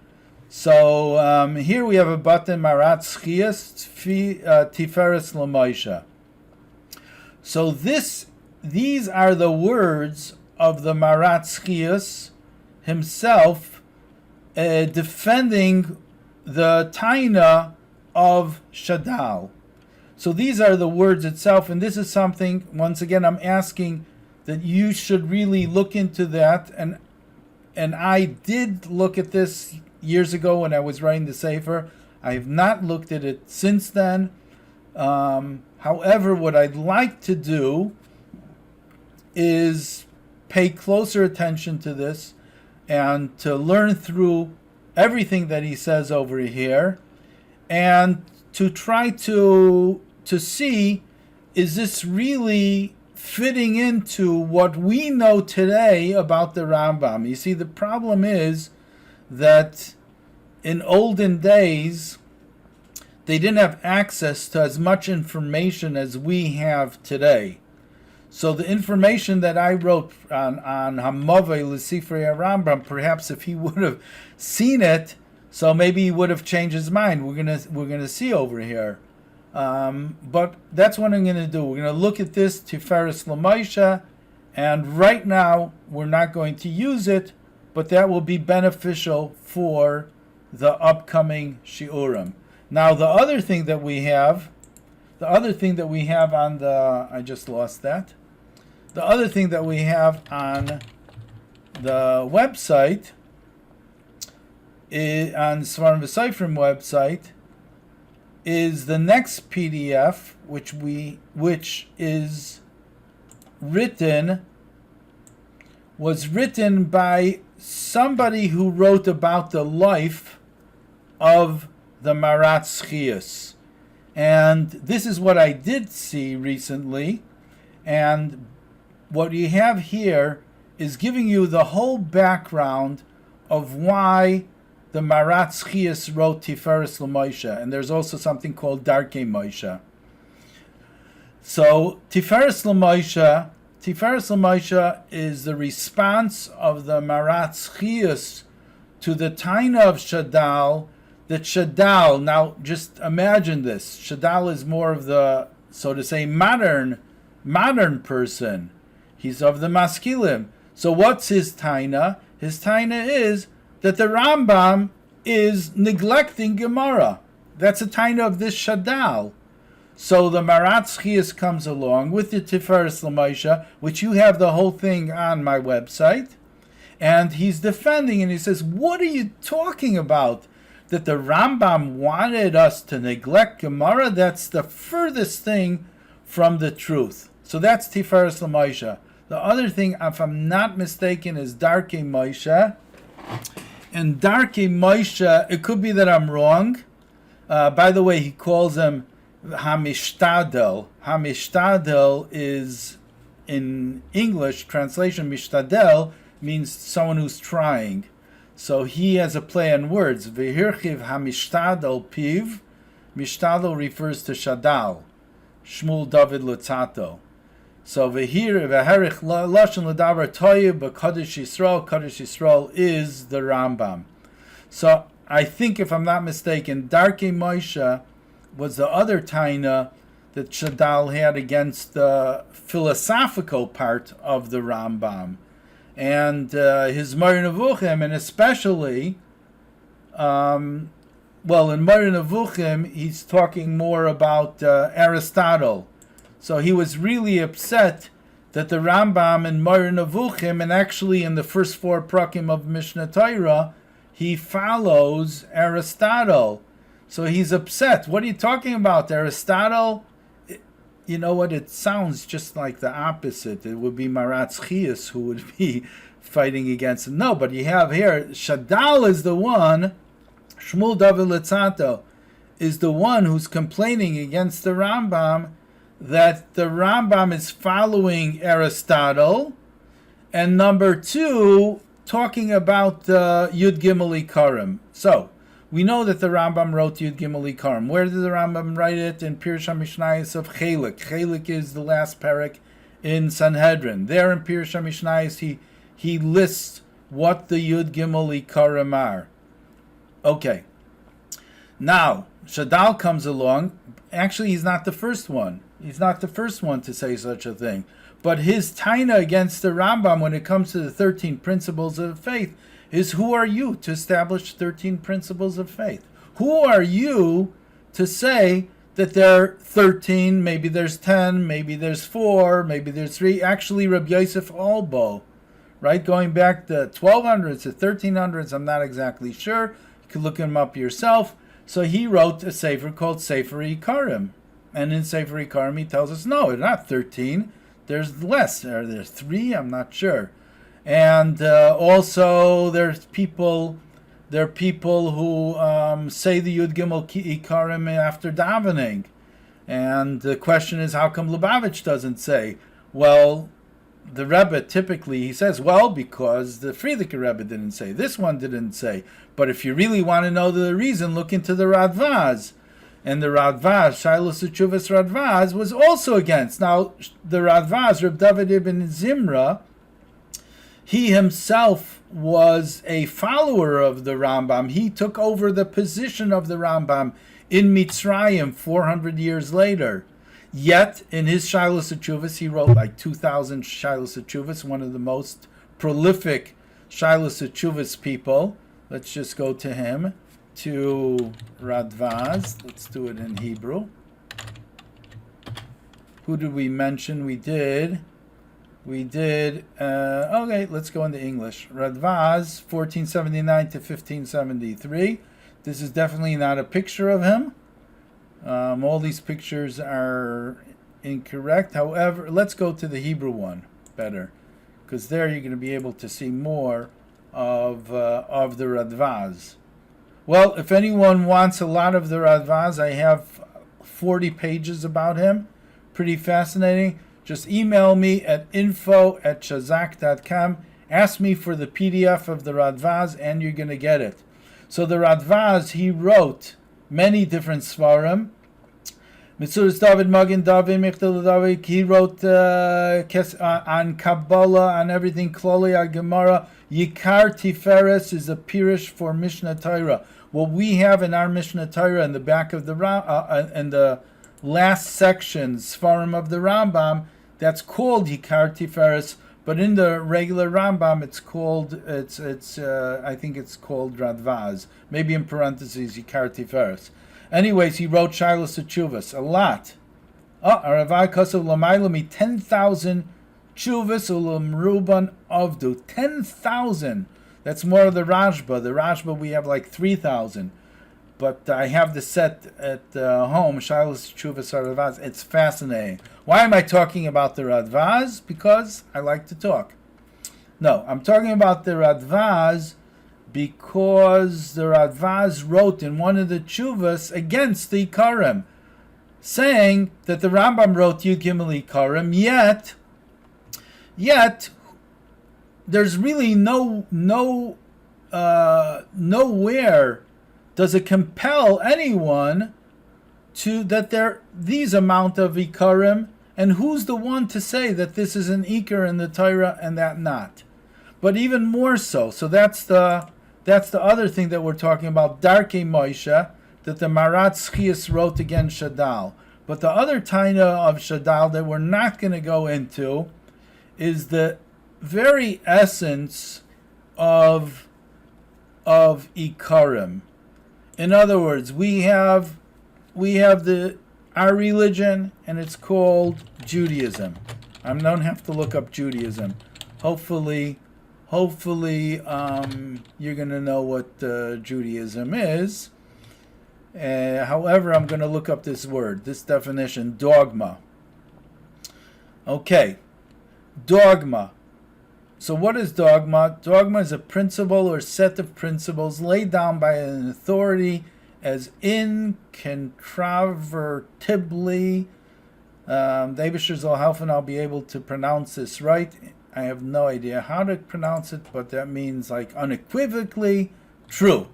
A: So here we have a button, Maratz Chias Tiferes L'Moshe. So these are the words of the Maratz Chias himself defending the Taina of Shadal. So these are the words itself, and this is something, once again, I'm asking that you should really look into that, and I did look at this years ago when I was writing the Sefer. I have not looked at it since then. However, what I'd like to do is pay closer attention to this and to learn through everything that he says over here, and to try to see, is this really fitting into what we know today about the Rambam? You see, the problem is that in olden days, they didn't have access to as much information as we have today. So the information that I wrote on Hamove Lesifri Rambam, perhaps if he would have seen it, so maybe he would have changed his mind. We're gonna see over here. But that's what I'm going to do. We're going to look at this Tiferes L'Moshe, and right now we're not going to use it, but that will be beneficial for the upcoming Shiurim. Now, the other thing that we have on the, I just lost that. The other thing that we have on the website, on Sefarim VaSofrim website, is the next PDF, which was written by somebody who wrote about the life of the Maratz Chias. And this is what I did see recently, and what you have here is giving you the whole background of why the Maratz Chias wrote Tiferes L'Moshe, and there's also something called Darkei Moshe. So Tiferes L'Moshe is the response of the Maratz Chias to the Taina of Shadal. That Shadal, now just imagine this. Shadal is more of the, so to say, modern person. He's of the Maskilim. So what's his taina? His taina is that the Rambam is neglecting Gemara. That's a taina of this Shadal. So the Maratz Chias comes along with the Tiferes L'Moshe, which you have the whole thing on my website, and he's defending, and he says, what are you talking about? That the Rambam wanted us to neglect Gemara? That's the furthest thing from the truth. So that's Tiferes L'Moshe. The other thing, if I'm not mistaken, is Darkei Moshe. And Darkei Moshe, it could be that I'm wrong. By the way, he calls him Hamishtadel. Hamishtadel is, in English translation, Mishtadel means someone who's trying. So he has a play on words. V'hirchiv Hamishtadel piv. Mishtadel refers to Shadal. Shmuel David Lutzato. So v'herich lashon l'davar toyib b'kadosh Yisrael. Kadosh Yisrael is the Rambam. So I think, if I'm not mistaken, Darkei Moshe was the other taina that Shadal had against the philosophical part of the Rambam. And his Moreh Nevuchim, and especially, in Moreh Nevuchim, he's talking more about Aristotle. So he was really upset that the Rambam in Moreh Nevuchim, and actually in the first 4 prakim of Mishnah Torah, he follows Aristotle. So he's upset. What are you talking about? Aristotle, you know what? It sounds just like the opposite. It would be Maratz Chias who would be fighting against him. No, but you have here, Shadal is the one, Shmuel David Lutzato is the one who's complaining against the Rambam that the Rambam is following Aristotle, and number 2, talking about Yud Gimel Ikarim. So, we know that the Rambam wrote Yud Gimel Ikarim. Where did the Rambam write it? In Pirush HaMishnayos of Chelik. Chelik is the last parak in Sanhedrin. There in Pirush HaMishnayos, he lists what the Yud Gimel Ikarim are. Okay. Now, Shadal comes along. Actually, he's not the first one. He's not the first one to say such a thing. But his taina against the Rambam when it comes to the 13 principles of faith is, who are you to establish 13 principles of faith? Who are you to say that there are 13, maybe there's 10, maybe there's 4, maybe there's 3? Actually, Rabbi Yosef Albo, right, going back to 1200s to 1300s, I'm not exactly sure. You can look him up yourself. So he wrote a sefer called Sefer Ikarim. And in Sefer Ikarim, he tells us, no, it's not 13. There's less. Are there 3? I'm not sure. And also, there are people who say the Yud Gimel Ikarim after davening. And the question is, how come Lubavitch doesn't say? Well, the Rebbe typically, he says, well, because the Frierdiker Rebbe didn't say. This one didn't say. But if you really want to know the reason, look into the Radvaz. And the Radvaz, Shiloh Chuvas Radvaz, was also against. Now, the Radvaz, Reb David ibn Zimra, he himself was a follower of the Rambam. He took over the position of the Rambam in Mitzrayim 400 years later. Yet, in his Shiloh Chuvas, he wrote like 2,000 Shiloh Chuvas, one of the most prolific Shiloh Chuvas people. Let's just go to him. To Radvaz. Let's do it in Hebrew. Who did we mention? We did. Okay, let's go into English. Radvaz, 1479 to 1573. This is definitely not a picture of him. All these pictures are incorrect. However, let's go to the Hebrew one better, because there you're going to be able to see more of the Radvaz. Well, if anyone wants a lot of the Radvaz, I have 40 pages about him. Pretty fascinating. Just email me at info@shazak.com. Ask me for the PDF of the Radvaz, and you're going to get it. So the Radvaz, he wrote many different Sfarim. Mitzudas David, Magen David, Michtel David, he wrote on Kabbalah, on everything, Kloli, Gemara. Yikar Tiferes is a Pirush for Mishnah Torah. What we have in our Mishnah Torah in the back of the in the last section, Sefarim of the Rambam, that's called Yikar Tiferes, but in the regular Rambam, I think it's called Radvaz. Maybe in parentheses, Yikar Tiferes. Anyways, he wrote Shilas Chuvas, a lot. Aravai Kasav Lamailami, 10,000 Chuvas Ulam Ruban Avdu. 10,000. That's more of the Rashba. The Rashba we have like 3,000. But I have the set at home, Shilas Chuvas Radvaz. It's fascinating. Why am I talking about the Radvaz? Because I like to talk. No, I'm talking about the Radvaz because the Radvaz wrote in one of the Chuvas against the Ikarim, saying that the Rambam wrote Yud Gimel Ikarim, yet there's really nowhere does it compel anyone to that there these amount of Ikarim, and who's the one to say that this is an Ikar in the Torah and that not? But even more so, that's the other thing that we're talking about, Darkei Moshe, that the Marat Schias wrote against Shadal. But the other taina of Shadal that we're not going to go into is the very essence of Ikarim. In other words, we have our religion, and it's called Judaism. I don't have to look up Judaism. Hopefully, you're going to know what Judaism is. However, I'm going to look up this word, this definition, dogma. Okay, dogma. So what is dogma? Dogma is a principle or set of principles laid down by an authority as incontrovertibly. The Eibusher zal helfen, I'll be able to pronounce this right. I have no idea how to pronounce it, but that means like unequivocally true.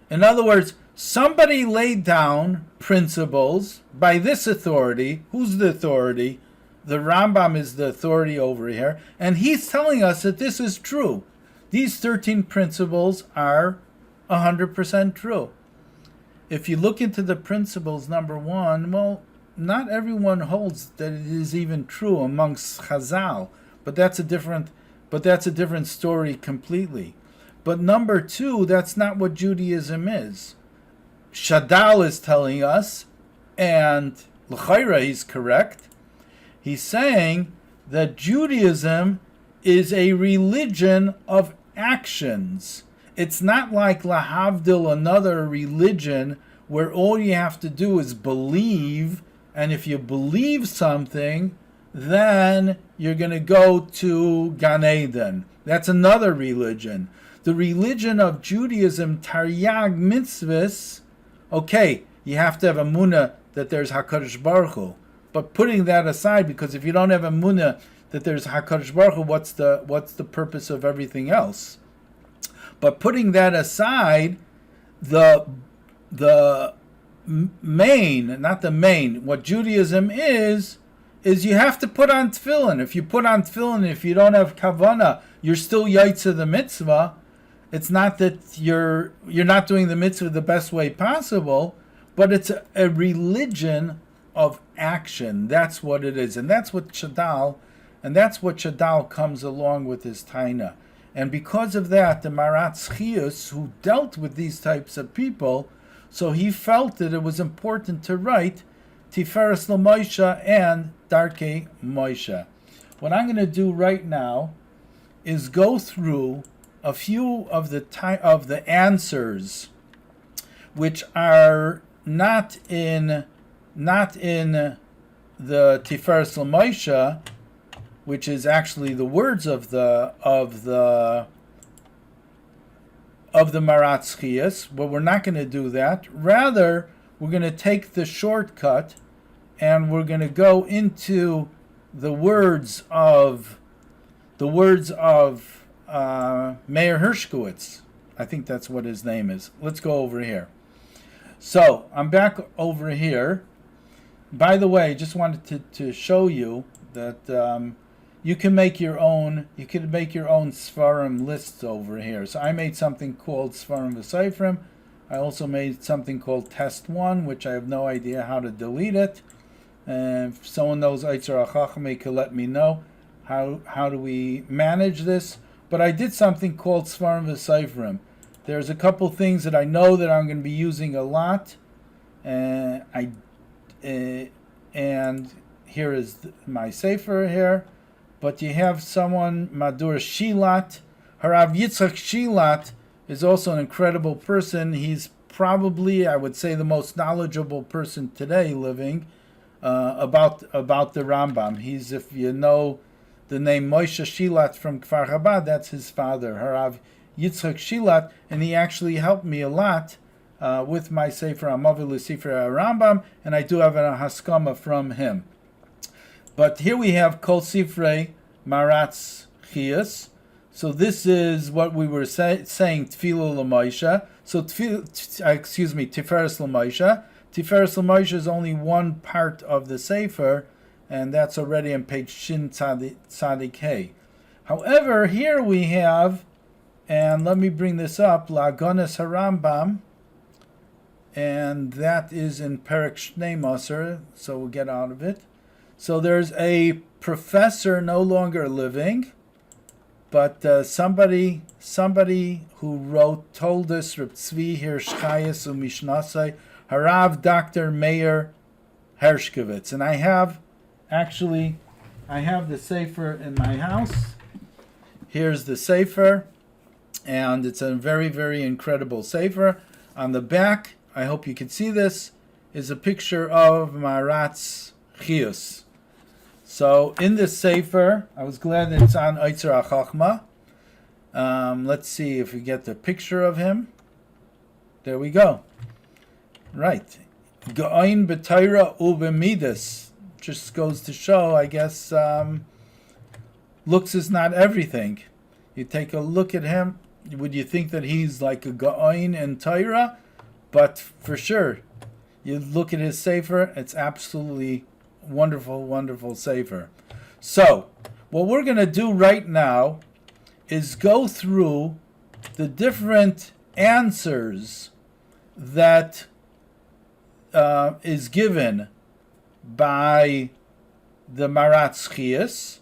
A: In other words, somebody laid down principles by this authority. Who's the authority? The Rambam is the authority over here, and he's telling us that this is true. These 13 principles are 100% true. If you look into the principles, number one, well, not everyone holds that it is even true amongst Chazal, but that's a different story completely. But number two, that's not what Judaism is. Shadal is telling us, and l'chayra he's correct. He's saying that Judaism is a religion of actions. It's not like lahavdil, another religion, where all you have to do is believe, and if you believe something, then you're going to go to Gan Eden. That's another religion. The religion of Judaism, Taryag mitzvahs, okay, you have to have emunah that there's HaKadosh Baruch Hu. But putting that aside, because if you don't have emunah that there's HaKadosh Baruch Hu, what's the purpose of everything else? But putting that aside, the main, not the main, what Judaism is you have to put on tefillin. If you put on tefillin, if you don't have kavanah, you're still yaitza the mitzvah. It's not that you're not doing the mitzvah the best way possible, but it's a religion of action. That's what it is, and that's what Shadal comes along with his taina. And because of that, the Marat Schius, who dealt with these types of people, so he felt that it was important to write Tiferes Moshe and Darkei Moshe. What I'm going to do right now is go through a few of the answers, which are not in the Tiferes Moshe, which is actually the words of the Marat Schius, but we're not going to do that. Rather, we're going to take the shortcut, and we're going to go into the words of Meir Hershkowitz. I think that's what his name is. Let's go over here. So I'm back over here. By the way, just wanted to show you that you can make your own Sefarim lists over here. So I made something called Sefarim VaSofrim. I also made something called Test 1, which I have no idea how to delete it. If someone knows Eitzar HaChacham could let me know how do we manage this. But I did something called Sfarim VaSofrim. There's a couple things that I know that I'm going to be using a lot. And here is my sefer here. But you have someone, Madur Shilat. Harav Yitzchak Shilat is also an incredible person. He's probably, I would say, the most knowledgeable person today living about the Rambam. He's, if you know the name Moshe Shilat from Kfar Chabad, that's his father, Harav Yitzchak Shilat, and he actually helped me a lot with my sefer Hamavah L'Sifrei Rambam, and I do have a haskama from him. But here we have Kol Sifrei Maratz Chias. So this is what we were saying, Tefillah L'Moshe. So Tiferes L'Moshe. Tiferes L'Moshe is only one part of the sefer, and that's already on page Shin Tzadik Hey. However, here we have, and let me bring this up, La'agones HaRambam, and that is in Perek Shnei Moser, so we'll get out of it. So there's a professor no longer living, but somebody who told us, Reb Tzvi Hirsch Chayes u'Mishnasai, Harav Dr. Meir Hershkovitz. And I have the sefer in my house. Here's the sefer, and it's a very, very incredible sefer. On the back, I hope you can see this, is a picture of Maratz Chius. So in this sefer, I was glad that it's on Eitzar HaChachma. Let's see if we get the picture of him. There we go. Right. Ga'ain b'Torah u'b'midas. Just goes to show, I guess, looks is not everything. You take a look at him, would you think that he's like a Ga'ain in Torah? But for sure, you look at his sefer, it's absolutely wonderful, wonderful sefer. So, what we're going to do right now is go through the different answers that is given by the Maratz Chias,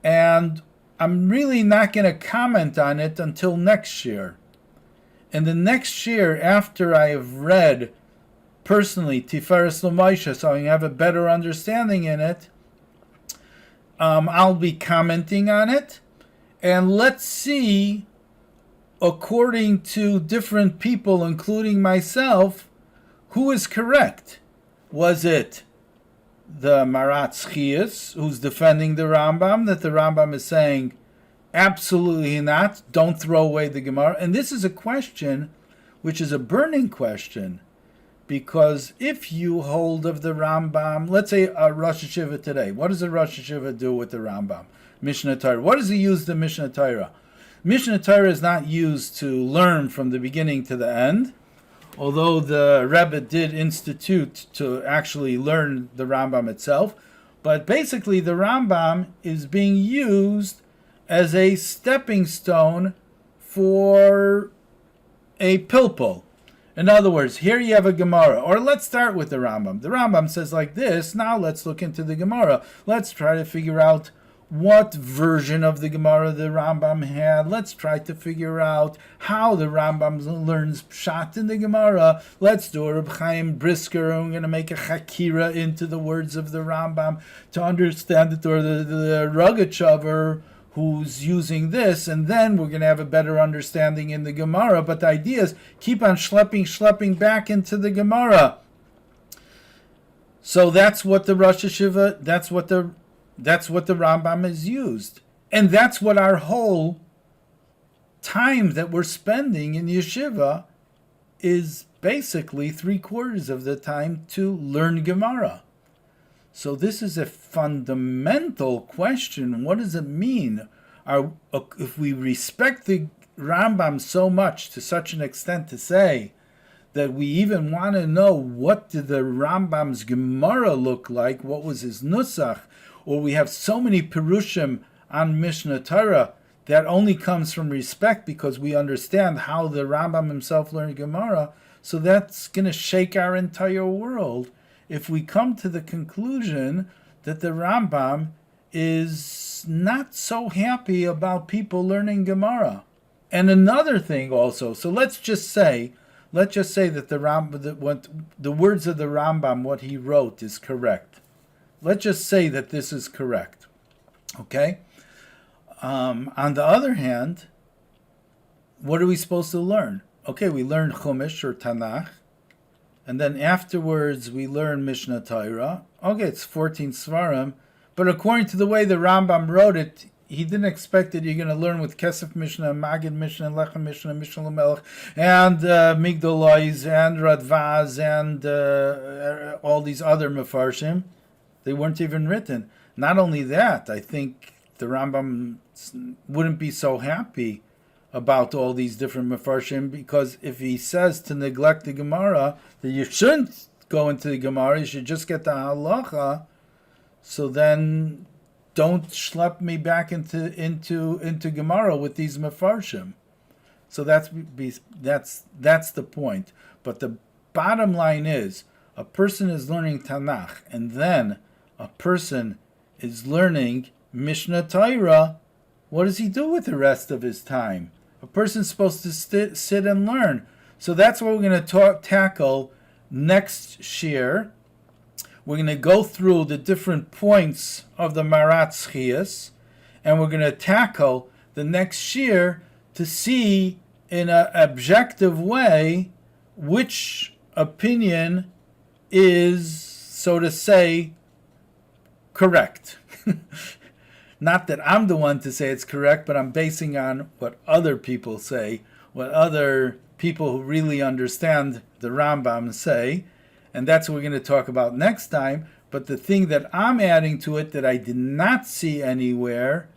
A: and I'm really not going to comment on it until next year. And the next year, after I have read personally Tiferes L'Moshe, so I have a better understanding in it, I'll be commenting on it, and let's see, according to different people, including myself, who is correct. Was it the Maratz Chias, who's defending the Rambam, that the Rambam is saying, absolutely not, don't throw away the Gemara? And this is a question which is a burning question, because if you hold of the Rambam, let's say a Rosh Hashiva today, what does a Rosh Hashiva do with the Rambam? Mishnah Torah. What does he use the Mishnah Torah? Mishnah Torah is not used to learn from the beginning to the end, although the Rabbi did institute to actually learn the Rambam itself. But basically the Rambam is being used as a stepping stone for a pilpul. In other words, here you have a Gemara, or let's start with the Rambam. The Rambam says like this, now let's look into the Gemara. Let's try to figure out what version of the Gemara the Rambam had. Let's try to figure out how the Rambam learns Pshat in the Gemara. Let's do a Reb Chaim Brisker. I'm going to make a Chakira into the words of the Rambam to understand it, or the Rogachover who's using this, and then we're going to have a better understanding in the Gemara. But the idea is keep on schlepping back into the Gemara. So that's what the Rosh Hashiva, that's what the Rambam is used. And that's what our whole time that we're spending in yeshiva is basically 3/4 of the time to learn Gemara. So this is a fundamental question. What does it mean? If we respect the Rambam so much, to such an extent to say that we even want to know what did the Rambam's Gemara look like, what was his nusach, or we have so many perushim on Mishnah Torah, that only comes from respect because we understand how the Rambam himself learned Gemara. So that's going to shake our entire world if we come to the conclusion that the Rambam is not so happy about people learning Gemara. And another thing also, so let's just say that the Rambam, that what the words of the Rambam, what he wrote, is correct. Let's just say that this is correct. Okay? On the other hand, what are we supposed to learn? Okay, we learn Chumash or Tanakh, and then afterwards we learn Mishnah Torah. Okay, it's 14 Sefarim, but according to the way the Rambam wrote it, he didn't expect that you're going to learn with Kesef Mishnah, Magid Mishnah, Lechem Mishnah, Mishnah L'Melech, and Migdalois, and Radvaz, and all these other Mefarshim. They weren't even written. Not only that, I think the Rambam wouldn't be so happy about all these different Mefarshim, because if he says to neglect the Gemara, that you shouldn't go into the Gemara, you should just get the halacha, so then don't schlep me back into Gemara with these Mefarshim. So that's the point. But the bottom line is, a person is learning Tanakh, and then a person is learning Mishnah Torah. What does he do with the rest of his time? A person's supposed to sit and learn. So that's what we're going to tackle next shir. We're going to go through the different points of the Marat Schias, and we're going to tackle the next shir to see in an objective way which opinion is, so to say, correct. Not that I'm the one to say it's correct, but I'm basing on what other people say, what other people who really understand the Rambam say, and that's what we're going to talk about next time. But the thing that I'm adding to it that I did not see anywhere,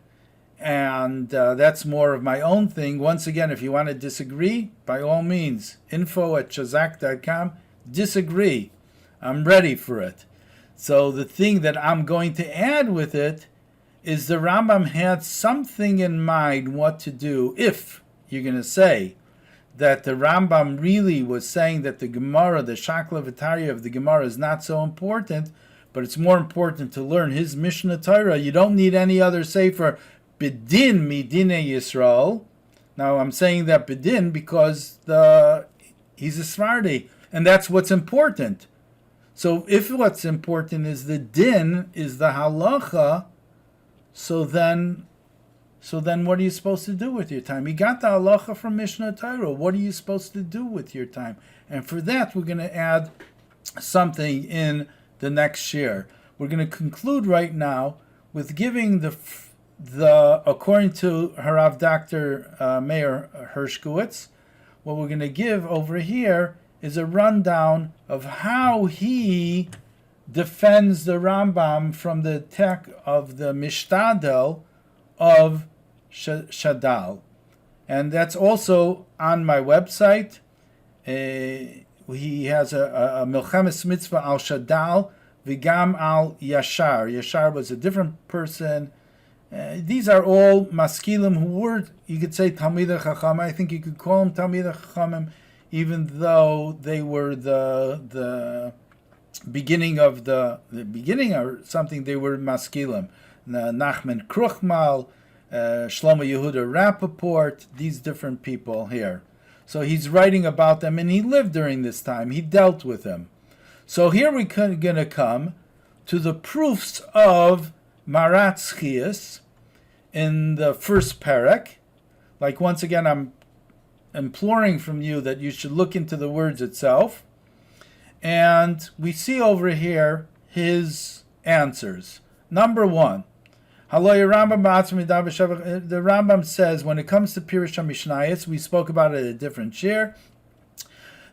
A: and that's more of my own thing. Once again, if you want to disagree, by all means, info@chazak.com, disagree. I'm ready for it. So the thing that I'm going to add with it is the Rambam had something in mind what to do if you're going to say that the Rambam really was saying that the Gemara, the Shakla V'Tarya of the Gemara is not so important, but it's more important to learn his Mishnah Torah. You don't need any other sefer Bidin Midine Yisrael. Now I'm saying that Bidin because he's a Sephardi, and that's what's important. So if what's important is the din, is the halacha, so then what are you supposed to do with your time? You got the halacha from Mishnah Torah. What are you supposed to do with your time? And for that, we're going to add something in the next shir. We're going to conclude right now with giving the according to Harav Dr. Meir Hershkowitz, what we're going to give over here is a rundown of how he defends the Rambam from the attack of the Mishtadel of Shadal. And that's also on my website. He has a Milchemes Mitzvah al Shadal, Vigam al Yashar. Yashar was a different person. These are all maskilim who were, you could say, Talmidei Chacham. I think you could call them Talmidei Chachamim, even though they were the beginning of the beginning or something. They were maskilim. Nachman Kruchmal, Shlomo Yehuda Rappaport, these different people here. So he's writing about them, and he lived during this time. He dealt with them. So here we're going to come to the proofs of Marat Schias in the first parak. Like, once again, I'm imploring from you that you should look into the words itself. And we see over here his answers. Number one, the Rambam says, when it comes to Pirush HaMishnayos, we spoke about it at a different shir,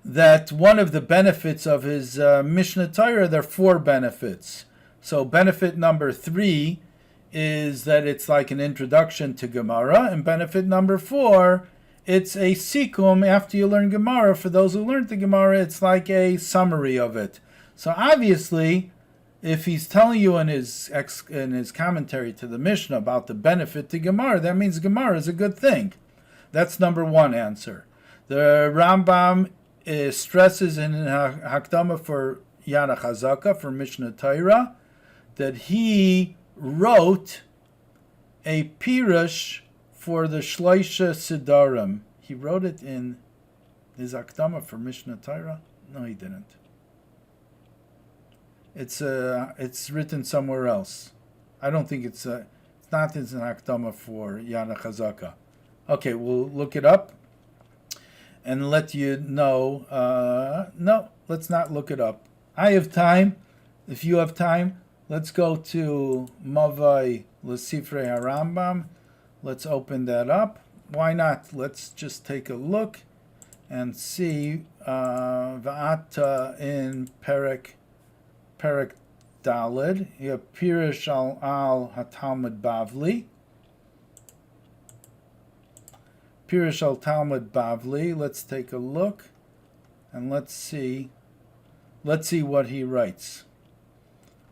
A: that one of the benefits of his Mishnah Torah, there are 4 benefits. So benefit number 3 is that it's like an introduction to Gemara, and benefit number 4, it's a sikum after you learn Gemara. For those who learned the Gemara, it's like a summary of it. So obviously, if he's telling you in his commentary to the Mishnah about the benefit to Gemara, that means Gemara is a good thing. That's number 1 answer. The Rambam stresses in Hakdama for Yad HaChazaka, for Mishnah Torah, that he wrote a pirush for the Shloisha Sidarim. He wrote it in his Akdama for Mishnah Torah. No, he didn't. It's written somewhere else. I don't think it's not in an Akdama for Yad HaChazaka. Okay, we'll look it up and let you know. No, let's not look it up. I have time. If you have time, let's go to Mavai lesipri Rambam. Let's open that up. Why not? Let's just take a look and see Va'ata in Perek Daled. You have Pirush al HaTalmud Bavli. Pirush al Talmud Bavli. Let's take a look and let's see what he writes.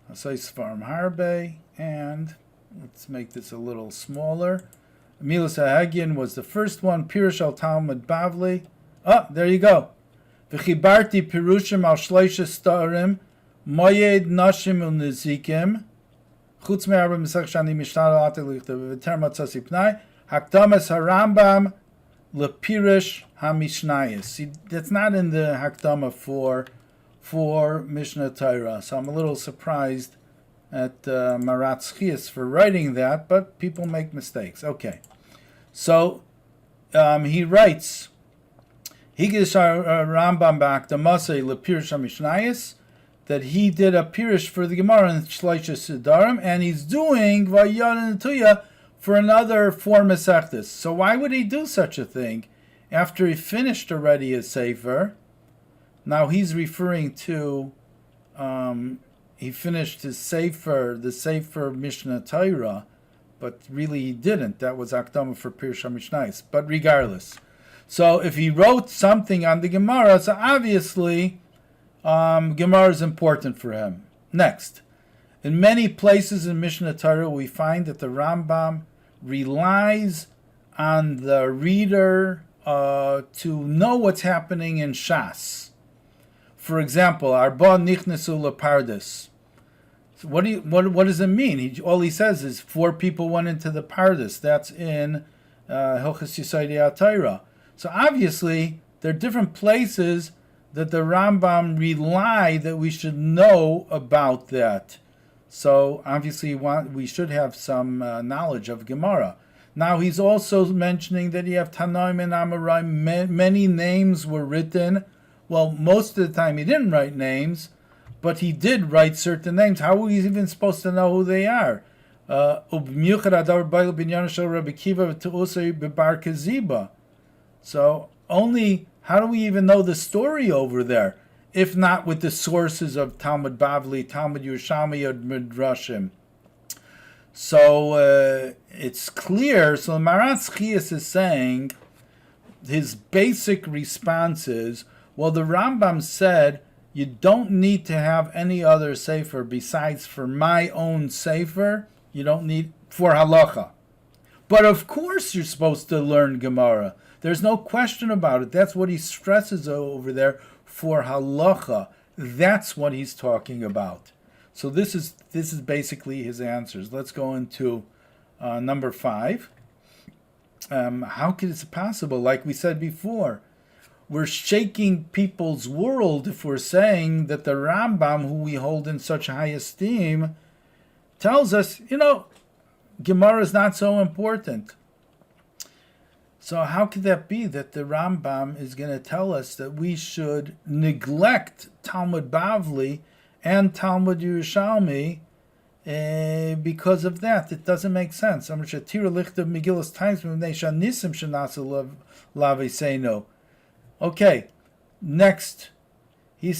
A: I say Sefarim Harbe, and let's make this a little smaller. Milas HaHagin was the first one. Pirush al Talmud Bavli. Oh, there you go. V'chibarti pirushim al shleisha starim moyed nashim ul nezikim chutz me'arba misach shani mishnah atelichta v'ter matzasi pnai hakdamas harambam lepirush hamishnayis. See, that's not in the hakdama for Mishnah Torah. So I'm a little surprised at Maratz Chias for writing that, but people make mistakes. Okay. So he writes, Higish Rambam back the Moshe lepirush hamishnayis, that he did a pirush for the Gemara in Shleisha Sidarim, and he's doing Vayad and Tuya for another 4 Masechtas. So why would he do such a thing after he finished already his Sefer? Now he's referring to he finished his Sefer, the Sefer Mishnah Torah, but really he didn't. That was Akdama for Pirush HaMishnayis. But regardless, so if he wrote something on the Gemara, so obviously Gemara is important for him. Next, in many places in Mishnah Torah, we find that the Rambam relies on the reader to know what's happening in Shas. For example, Arba nichnesu lepardes. So what does it mean? All he says is 4 people went into the pardes. That's in Hilchos Yesodei HaTorah. So obviously, there are different places that the Rambam rely that we should know about that. So obviously we should have some knowledge of Gemara. Now he's also mentioning that you have Tanaim and Amoraim. Many names were written. Well, most of the time he didn't write names, but he did write certain names. How are we even supposed to know who they are? So only, how do we even know the story over there, if not with the sources of Talmud Bavli, Talmud Yerushalmi, and Midrashim? So it's clear. So Maratz Chias is saying, his basic response is, well, the Rambam said you don't need to have any other sefer besides for my own sefer. You don't need for halacha. But of course you're supposed to learn Gemara. There's no question about it. That's what he stresses over there, for halacha. That's what he's talking about. So this is basically his answers. Let's go into number 5. How could it be possible? Like we said before, we're shaking people's world if we're saying that the Rambam, who we hold in such high esteem, tells us, Gemara is not so important. So how could that be that the Rambam is going to tell us that we should neglect Talmud Bavli and Talmud Yerushalmi because of that? It doesn't make sense. Okay, next. So the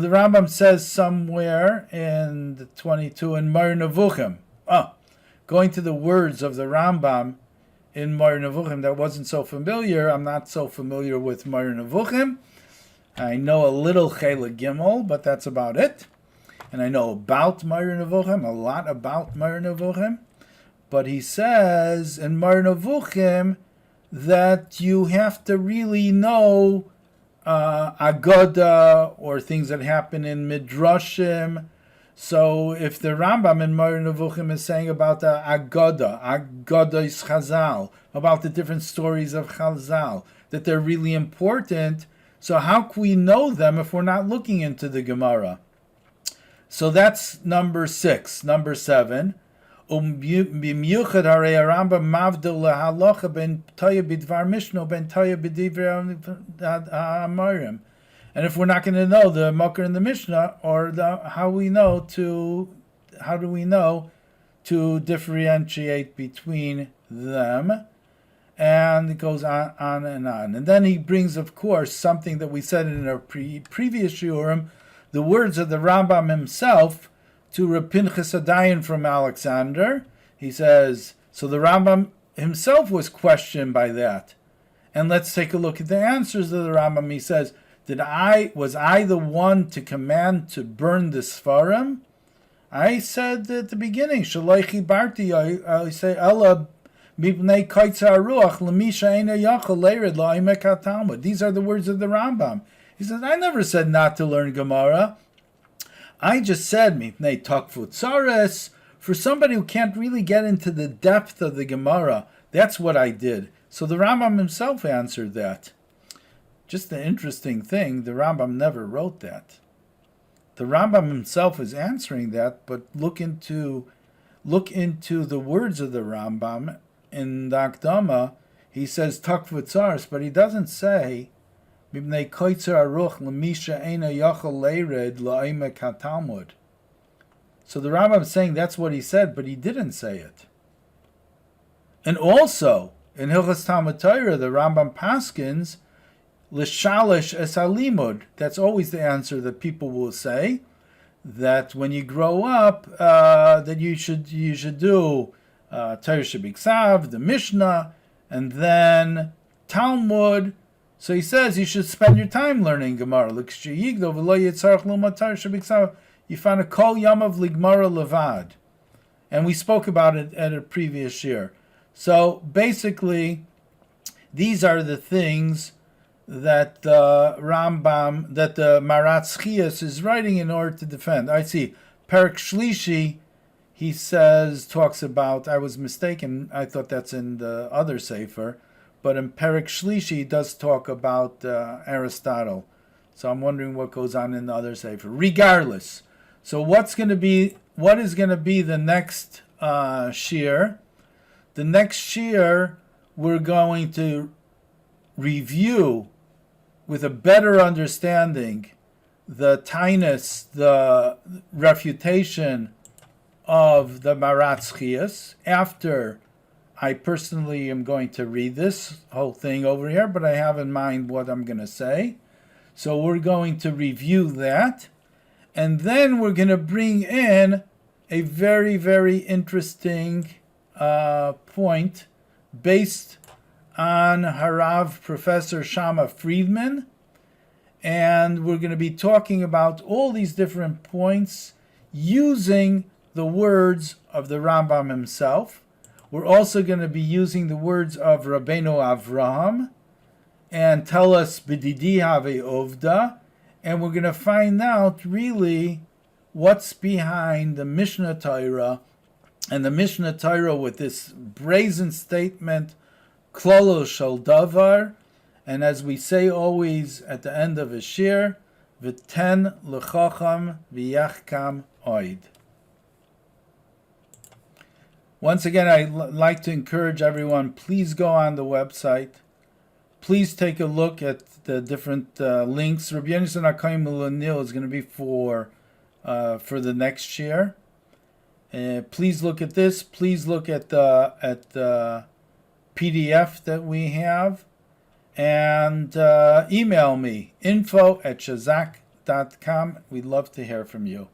A: Rambam says somewhere in the 22 in Mar Nevuchim. Going to the words of the Rambam in Mar Nevuchim that wasn't so familiar. I'm not so familiar with Mar Nevuchim. I know a little Chela Gimel, but that's about it. And I know about Mar Nevuchim, a lot about Mar Nevuchim. But he says in Mar Nevuchim that you have to really know Agoda or things that happen in Midrashim. So if the Rambam in Mar Nevuchim is saying about the Agoda is Chazal, about the different stories of Chazal, that they're really important, so how can we know them if we're not looking into the Gemara? So that's number 6. Number 7. B'miyuchad harei Rambam mavdil lahalacha ben toya b'dvar mishnah ben toya b'divrei ha'amarim. And if we're not going to know the Makar and the Mishnah, or how do we know to differentiate between them? And it goes on and on. And then he brings, of course, something that we said in our previous shiurim, the words of the Rambam himself to Reb Pinchas Adayan from Alexander. He says, so the Rambam himself was questioned by that. And let's take a look at the answers of the Rambam. He says, was I the one to command to burn the Sefarim? I said at the beginning, Shalaichi Barti, I say, Ella Mipnei Kaitza Ruach Lemisha Eina Yachal Leirid La'imek HaTalmud. These are the words of the Rambam. He says, I never said not to learn Gemara. I just said, Mipnei Takfut Tzares, for somebody who can't really get into the depth of the Gemara. That's what I did. So the Rambam himself answered that. Just the interesting thing, the Rambam never wrote that. The Rambam himself is answering that, but look into the words of the Rambam in the Akdama. He says Takfut Tzares, but he doesn't say Mibnei Koitzer Aruch Lemisha Eina Yachal Leired La'imek HaTalmud. So the Rambam is saying that's what he said, but he didn't say it. And also in Hilchas Talmud Torah, the Rambam paskins L'shalish es halimud. That's always the answer that people will say, that when you grow up, that you should do Torah Shebiksav, the Mishnah, and then Talmud. So he says you should spend your time learning Gemara. You find a kol yamav ligmara levad, and we spoke about it at a previous year. So basically, these are the things that the Rambam, that the Maratz Chias is writing in order to defend. I see. Perek Shlishi, he says, talks about, I was mistaken, I thought that's in the other Sefer, but in Perek Shlishi he does talk about Aristotle. So I'm wondering what goes on in the other Sefer. Regardless, so what is going to be the next shiur? The next shiur, we're going to review with a better understanding the tainus, the refutation of the Maratz Chias. After I personally am going to read this whole thing over here, but I have in mind what I'm going to say. So we're going to review that, and then we're going to bring in a very, very interesting point based on Harav Professor Shama Friedman, and we're going to be talking about all these different points using the words of the Rambam himself. We're also going to be using the words of Rabbeinu Avraham and tell us B'didi Have Ovda, and we're going to find out really what's behind the Mishnah Torah, and the Mishnah Torah with this brazen statement, Klolo Shel Davar, and as we say always at the end of a shiur, V'ten l'chacham v'yachkam oid. Once again, I'd like to encourage everyone, please go on the website. Please take a look at the different links. Rabbi Yonasan HaKohen Milonil is going to be for the next shiur. Please look at this. Please look at the PDF that we have, and email me info@shazak.com. We'd love to hear from you.